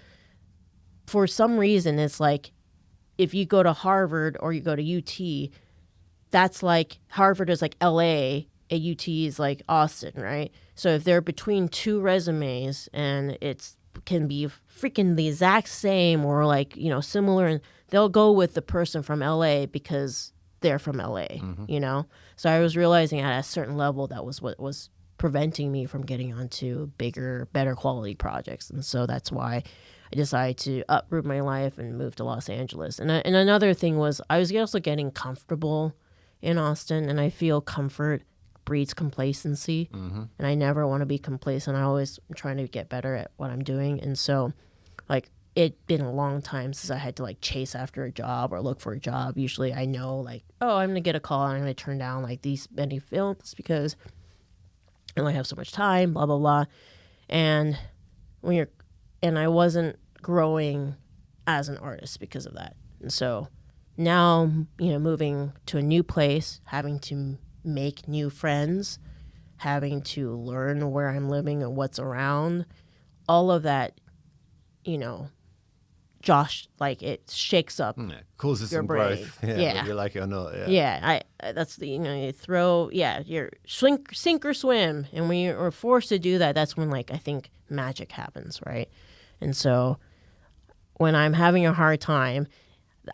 For some reason, it's like, if you go to Harvard or you go to UT, that's like, Harvard is like LA, and UT is like Austin, right? So if they're between two resumes and can be freaking the exact same or like, similar, and they'll go with the person from LA because they're from LA, So I was realizing at a certain level that was what was preventing me from getting onto bigger, better quality projects. And so that's why I decided to uproot my life and move to Los Angeles. And another thing was I was also getting comfortable in Austin, and I feel comfort breeds complacency, and I never want to be complacent. I always am trying to get better at what I'm doing. And so, like, it'd been a long time since I had to like chase after a job or look for a job. Usually I know like, oh, I'm gonna get a call and I'm gonna turn down like these many films because I only have so much time, blah blah blah. And I wasn't growing as an artist because of that. And so now, moving to a new place, having to make new friends, having to learn where I'm living and what's around, all of that, like it shakes up causes your some brain. growth, whether you like it or not. That's the you throw you're sink or swim, and when you're forced to do that, that's when like I think magic happens, right? And so when I'm having a hard time,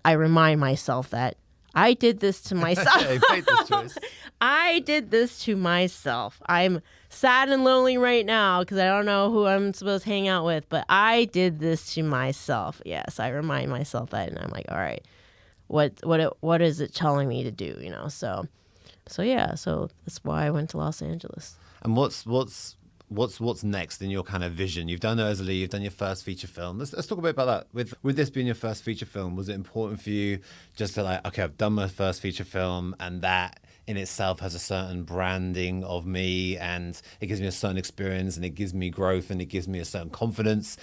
I remind myself that I did this to myself. You made this choice. I did this to myself. I'm sad and lonely right now because I don't know who I'm supposed to hang out with, but I did this to myself. Yes, I remind myself that, and I'm like, all right, what is it telling me to do? So that's why I went to Los Angeles. And what's next in your kind of vision? You've done Erzulie, you've done your first feature film. Let's talk a bit about that. With this being your first feature film, was it important for you just to like, okay, I've done my first feature film, and that in itself has a certain branding of me, and it gives me a certain experience, and it gives me growth, and it gives me a certain confidence?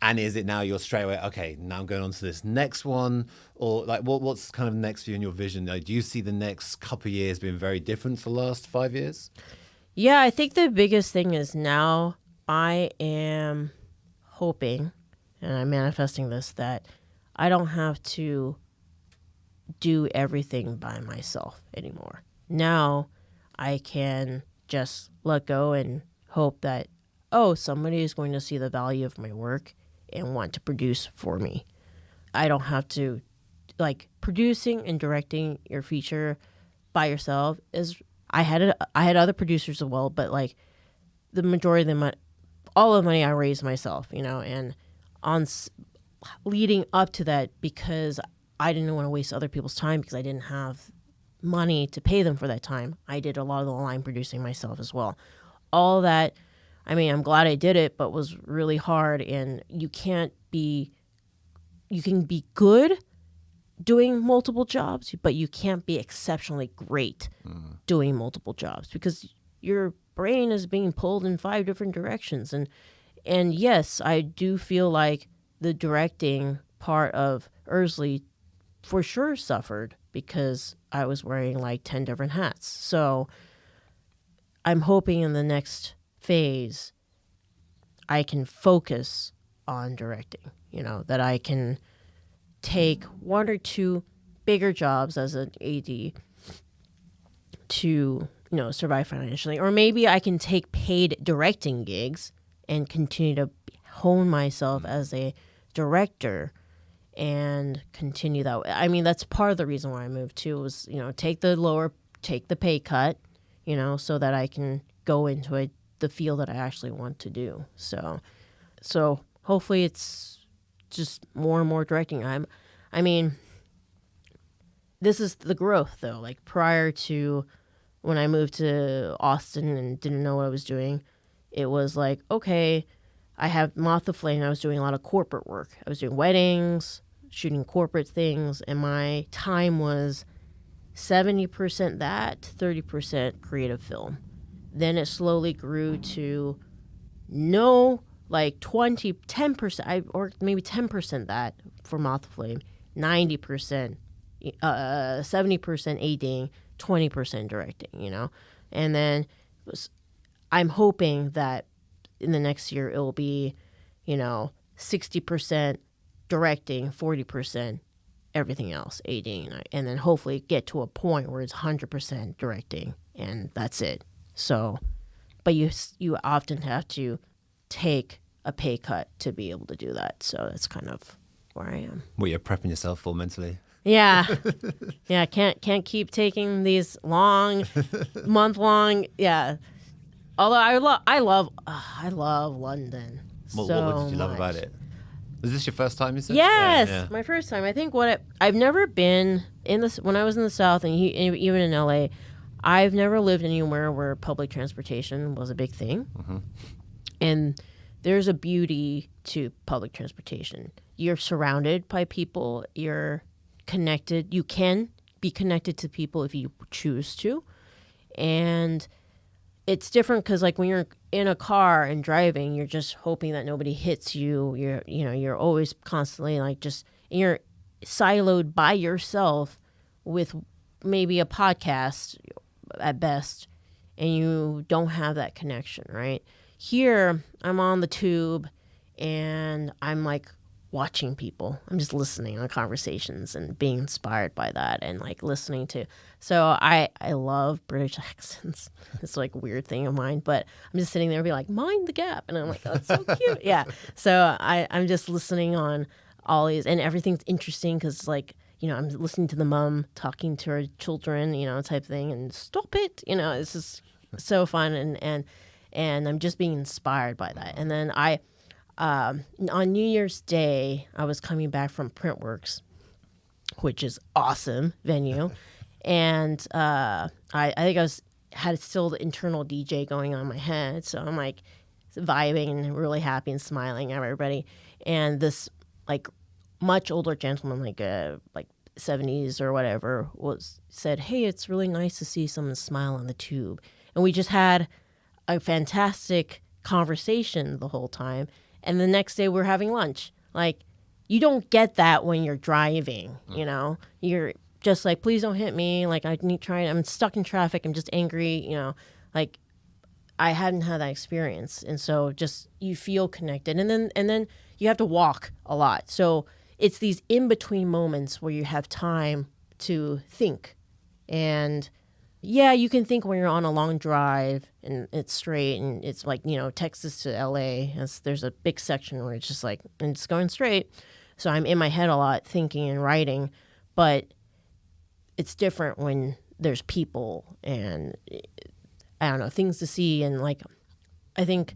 And is it now you're straight away, okay, now I'm going on to this next one? Or like what's kind of next for you in your vision? Like, do you see the next couple of years being very different to the last 5 years? Yeah, I think the biggest thing is now I am hoping, and I'm manifesting this, that I don't have to do everything by myself anymore. Now I can just let go and hope that, somebody is going to see the value of my work and want to produce for me. I don't have to, like, producing and directing your feature by yourself is, I had other producers as well, but like the majority of all of the money I raised myself, and leading up to that, because I didn't want to waste other people's time because I didn't have money to pay them for that time. I did a lot of the line producing myself as well. All that, I'm glad I did it, but was really hard. And you can be good doing multiple jobs, but you can't be exceptionally great doing multiple jobs because your brain is being pulled in 5 different directions. And yes, I do feel like the directing part of Erzulie for sure suffered because I was wearing like 10 different hats. So I'm hoping in the next phase I can focus on directing, that I can take 1 or 2 bigger jobs as an AD to, survive financially. Or maybe I can take paid directing gigs and continue to hone myself as a director and continue that way. That's part of the reason why I moved too, was, take the pay cut, so that I can go into the field that I actually want to do. So hopefully it's just more and more directing. This is the growth though. Like prior to when I moved to Austin and didn't know what I was doing, it was like, okay, I have Moth the Flame. I was doing a lot of corporate work. I was doing weddings, shooting corporate things, and my time was 70% that, 30% creative film. Then it slowly grew to 10%, or maybe 10% that for Moth the Flame, 90%, 70% ADing, 20% directing, And then I'm hoping that in the next year it will be, 60% directing, 40% everything else, ADing, and then hopefully get to a point where it's 100% directing and that's it. So, but you often have to take a pay cut to be able to do that. So that's kind of where I am. What you're prepping yourself for mentally. Yeah. Yeah, can't keep taking these month-long, yeah. Although I love London. What did you love about it? Was this your first time, you said? Yes, yeah. My first time. I think I've never been when I was in the South and even in LA, I've never lived anywhere where public transportation was a big thing. Mm-hmm. And there's a beauty to public transportation. You're surrounded by people. You're connected. You can be connected to people if you choose to. And it's different because like when you're in a car and driving, you're just hoping that nobody hits you. You're always constantly you're siloed by yourself with maybe a podcast at best, and you don't have that connection, right? Here, I'm on the tube and I'm like watching people. I'm just listening on conversations and being inspired by that and like listening to. So I love British accents. It's like a weird thing of mine, but I'm just sitting there and be like, mind the gap. And I'm like, oh, that's so cute. Yeah. So I'm just listening on all these, and everything's interesting because like, I'm listening to the mom talking to her children, type thing, and stop it. It's just so fun. And I'm just being inspired by that. And then on New Year's Day, I was coming back from Printworks, which is awesome venue. And I think had still the internal DJ going on in my head. So I'm like vibing and really happy and smiling at everybody. And this like much older gentleman, like 70s or whatever, said, "Hey, it's really nice to see someone smile on the tube." And we just had a fantastic conversation the whole time. And the next day we're having lunch. Like, you don't get that when you're driving, You're just like, please don't hit me. Like, I'm stuck in traffic. I'm just angry, like I hadn't had that experience, and so just you feel connected, and then you have to walk a lot. So it's these in between moments where you have time to think, and yeah, you can think when you're on a long drive and it's straight, and it's like, Texas to LA. There's a big section where it's just like, and it's going straight. So I'm in my head a lot thinking and writing, but it's different when there's people and I don't know, things to see. And like, I think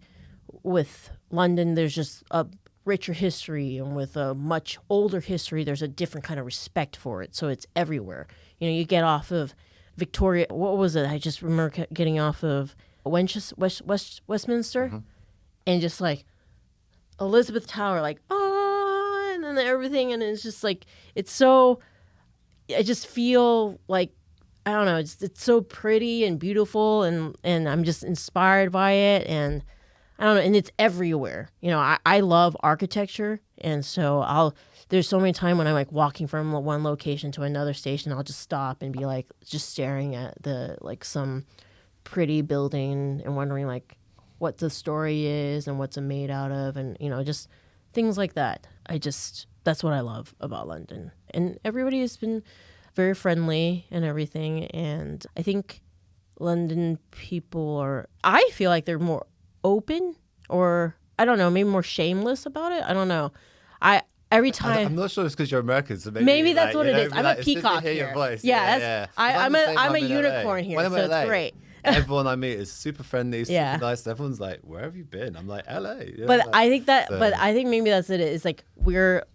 with London, there's just a richer history, and with a much older history, there's a different kind of respect for it. So it's everywhere. You get off of Victoria. What was it? I just remember getting off of Westminster, and just like Elizabeth Tower, like and then everything, and it's just like it's so. I just feel like I don't know. It's so pretty and beautiful, and I'm just inspired by it, and I don't know. And it's everywhere. I love architecture, and so there's so many times when I'm like walking from one location to another station, I'll just stop and be like just staring at some pretty building and wondering like what the story is and what's it made out of, and just things like that. That's what I love about London, and everybody has been very friendly and everything. And I think London people I feel like they're more open, or I don't know, maybe more shameless about it. I don't know. Every time I'm not sure it's because you're American, so maybe that's what it is. I'm a peacock here. here. Your voice. Yeah. I'm a unicorn here, so it's great. Everyone I meet is super friendly, super Yeah. nice. Everyone's like, "Where have you been?" I'm like, "LA." But I think maybe that's it. It's like we're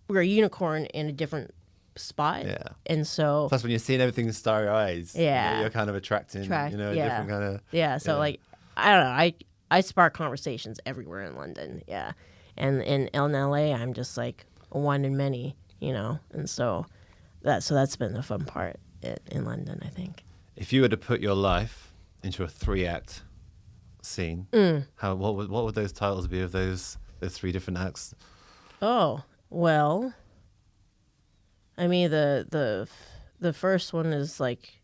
a unicorn in a different spot. Yeah. And so plus when you're seeing everything starry eyes, you're kind of attracting, a different kind of. Yeah. So like, I don't know. I spark conversations everywhere in London. Yeah. And in LA, I'm just like one in many, and so that's been the fun part in London, I think. If you were to put your life into a 3-act scene, what would those titles be of those 3 different acts? Oh, well, I mean, the first one is like,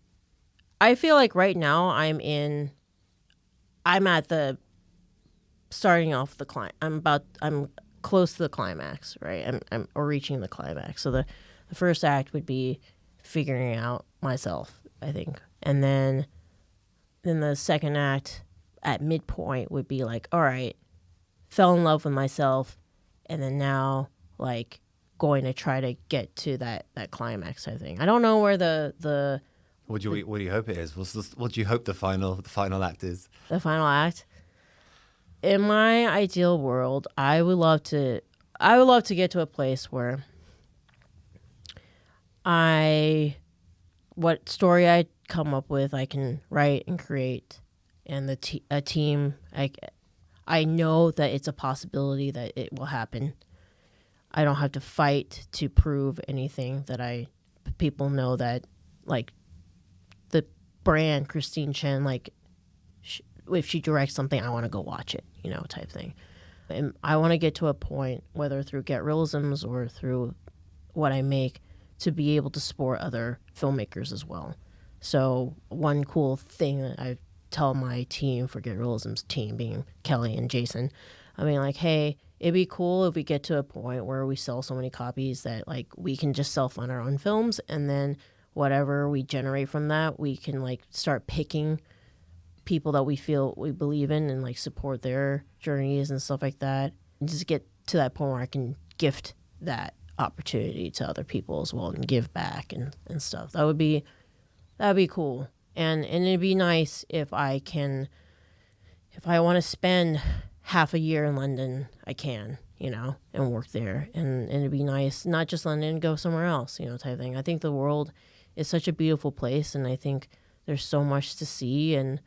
I feel like right now I'm at the starting off the I'm close to the climax, right? I'm reaching the climax. So the first act would be figuring out myself, I think. And then the second act at midpoint would be like, all right, fell in love with myself, and then now like going to try to get to that climax, I think. I don't know where the what do you hope it is? What do you hope the final act is? The final act. In my ideal world, I would love to get to a place where what story I come up with, I can write and create, and a team. I know that it's a possibility that it will happen. I don't have to fight to prove anything. People know that, like, the brand Christine Chen, like, if she directs something, I want to go watch it, type thing. And I want to get to a point, whether through Get Reelisms or through what I make, to be able to support other filmmakers as well. So one cool thing that I tell my team for Get Reelisms, team being Kelly and Jason, I mean, like, hey, it'd be cool if we get to a point where we sell so many copies that like we can just self-fund our own films, and then whatever we generate from that, we can like start picking people that we feel we believe in and like support their journeys and stuff like that, and just get to that point where I can gift that opportunity to other people as well and give back and stuff. That'd be cool. And it'd be nice if I want to spend half a year in London, I can, and work there. And it'd be nice, not just London, go somewhere else, type thing. I think the world is such a beautiful place, and I think there's so much to see. And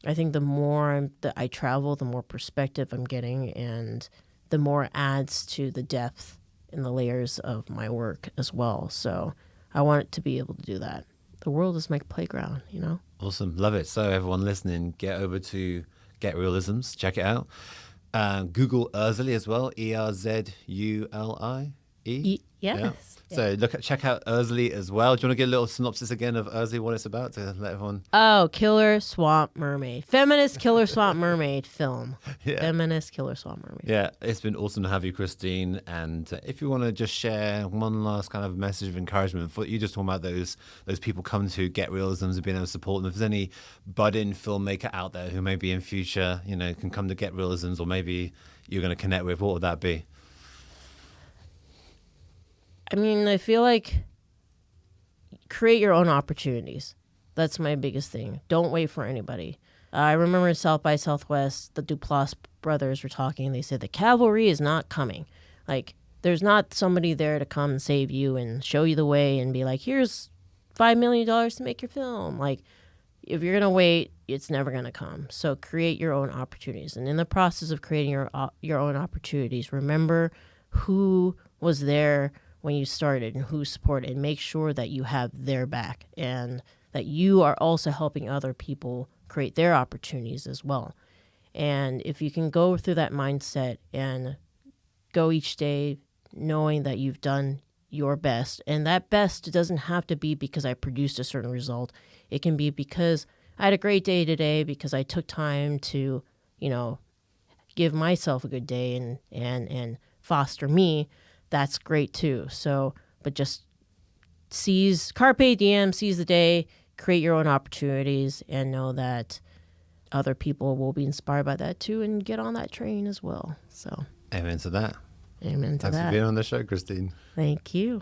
I think the more I travel, the more perspective I'm getting, and the more it adds to the depth and the layers of my work as well. So I want it to be able to do that. The world is my playground, Awesome. Love it. So everyone listening, get over to Get Reelisms. Check it out. Google Erzulie as well. Erzuli. Yes. So check out Erzulie as well. Do you want to get a little synopsis again of Erzulie, what it's about, to let everyone? Oh, killer swamp mermaid. Feminist killer swamp mermaid film. Yeah. Feminist killer swamp mermaid. Yeah, it's been awesome to have you, Christine. And if you want to just share one last kind of message of encouragement for you, just talking about those people coming to get Reelisms and being able to support them. If there's any budding filmmaker out there who maybe in future, can come to get Reelisms, or maybe you're going to connect with, what would that be? I mean, I feel like create your own opportunities. That's my biggest thing. Don't wait for anybody. I remember South by Southwest, the Duplass brothers were talking. They said the cavalry is not coming. Like, there's not somebody there to come and save you and show you the way and be like, here's $5 million to make your film. Like, if you're going to wait, it's never going to come. So create your own opportunities. And in the process of creating your own opportunities, remember who was there when you started and who supported, and make sure that you have their back and that you are also helping other people create their opportunities as well. And if you can go through that mindset and go each day knowing that you've done your best, and that best doesn't have to be because I produced a certain result. It can be because I had a great day today, because I took time to, give myself a good day and foster me. That's great too. So, but just carpe diem, seize the day, create your own opportunities, and know that other people will be inspired by that too and get on that train as well. So, Amen to that. Amen to Thanks that. for being on the show, Christine. Thank you.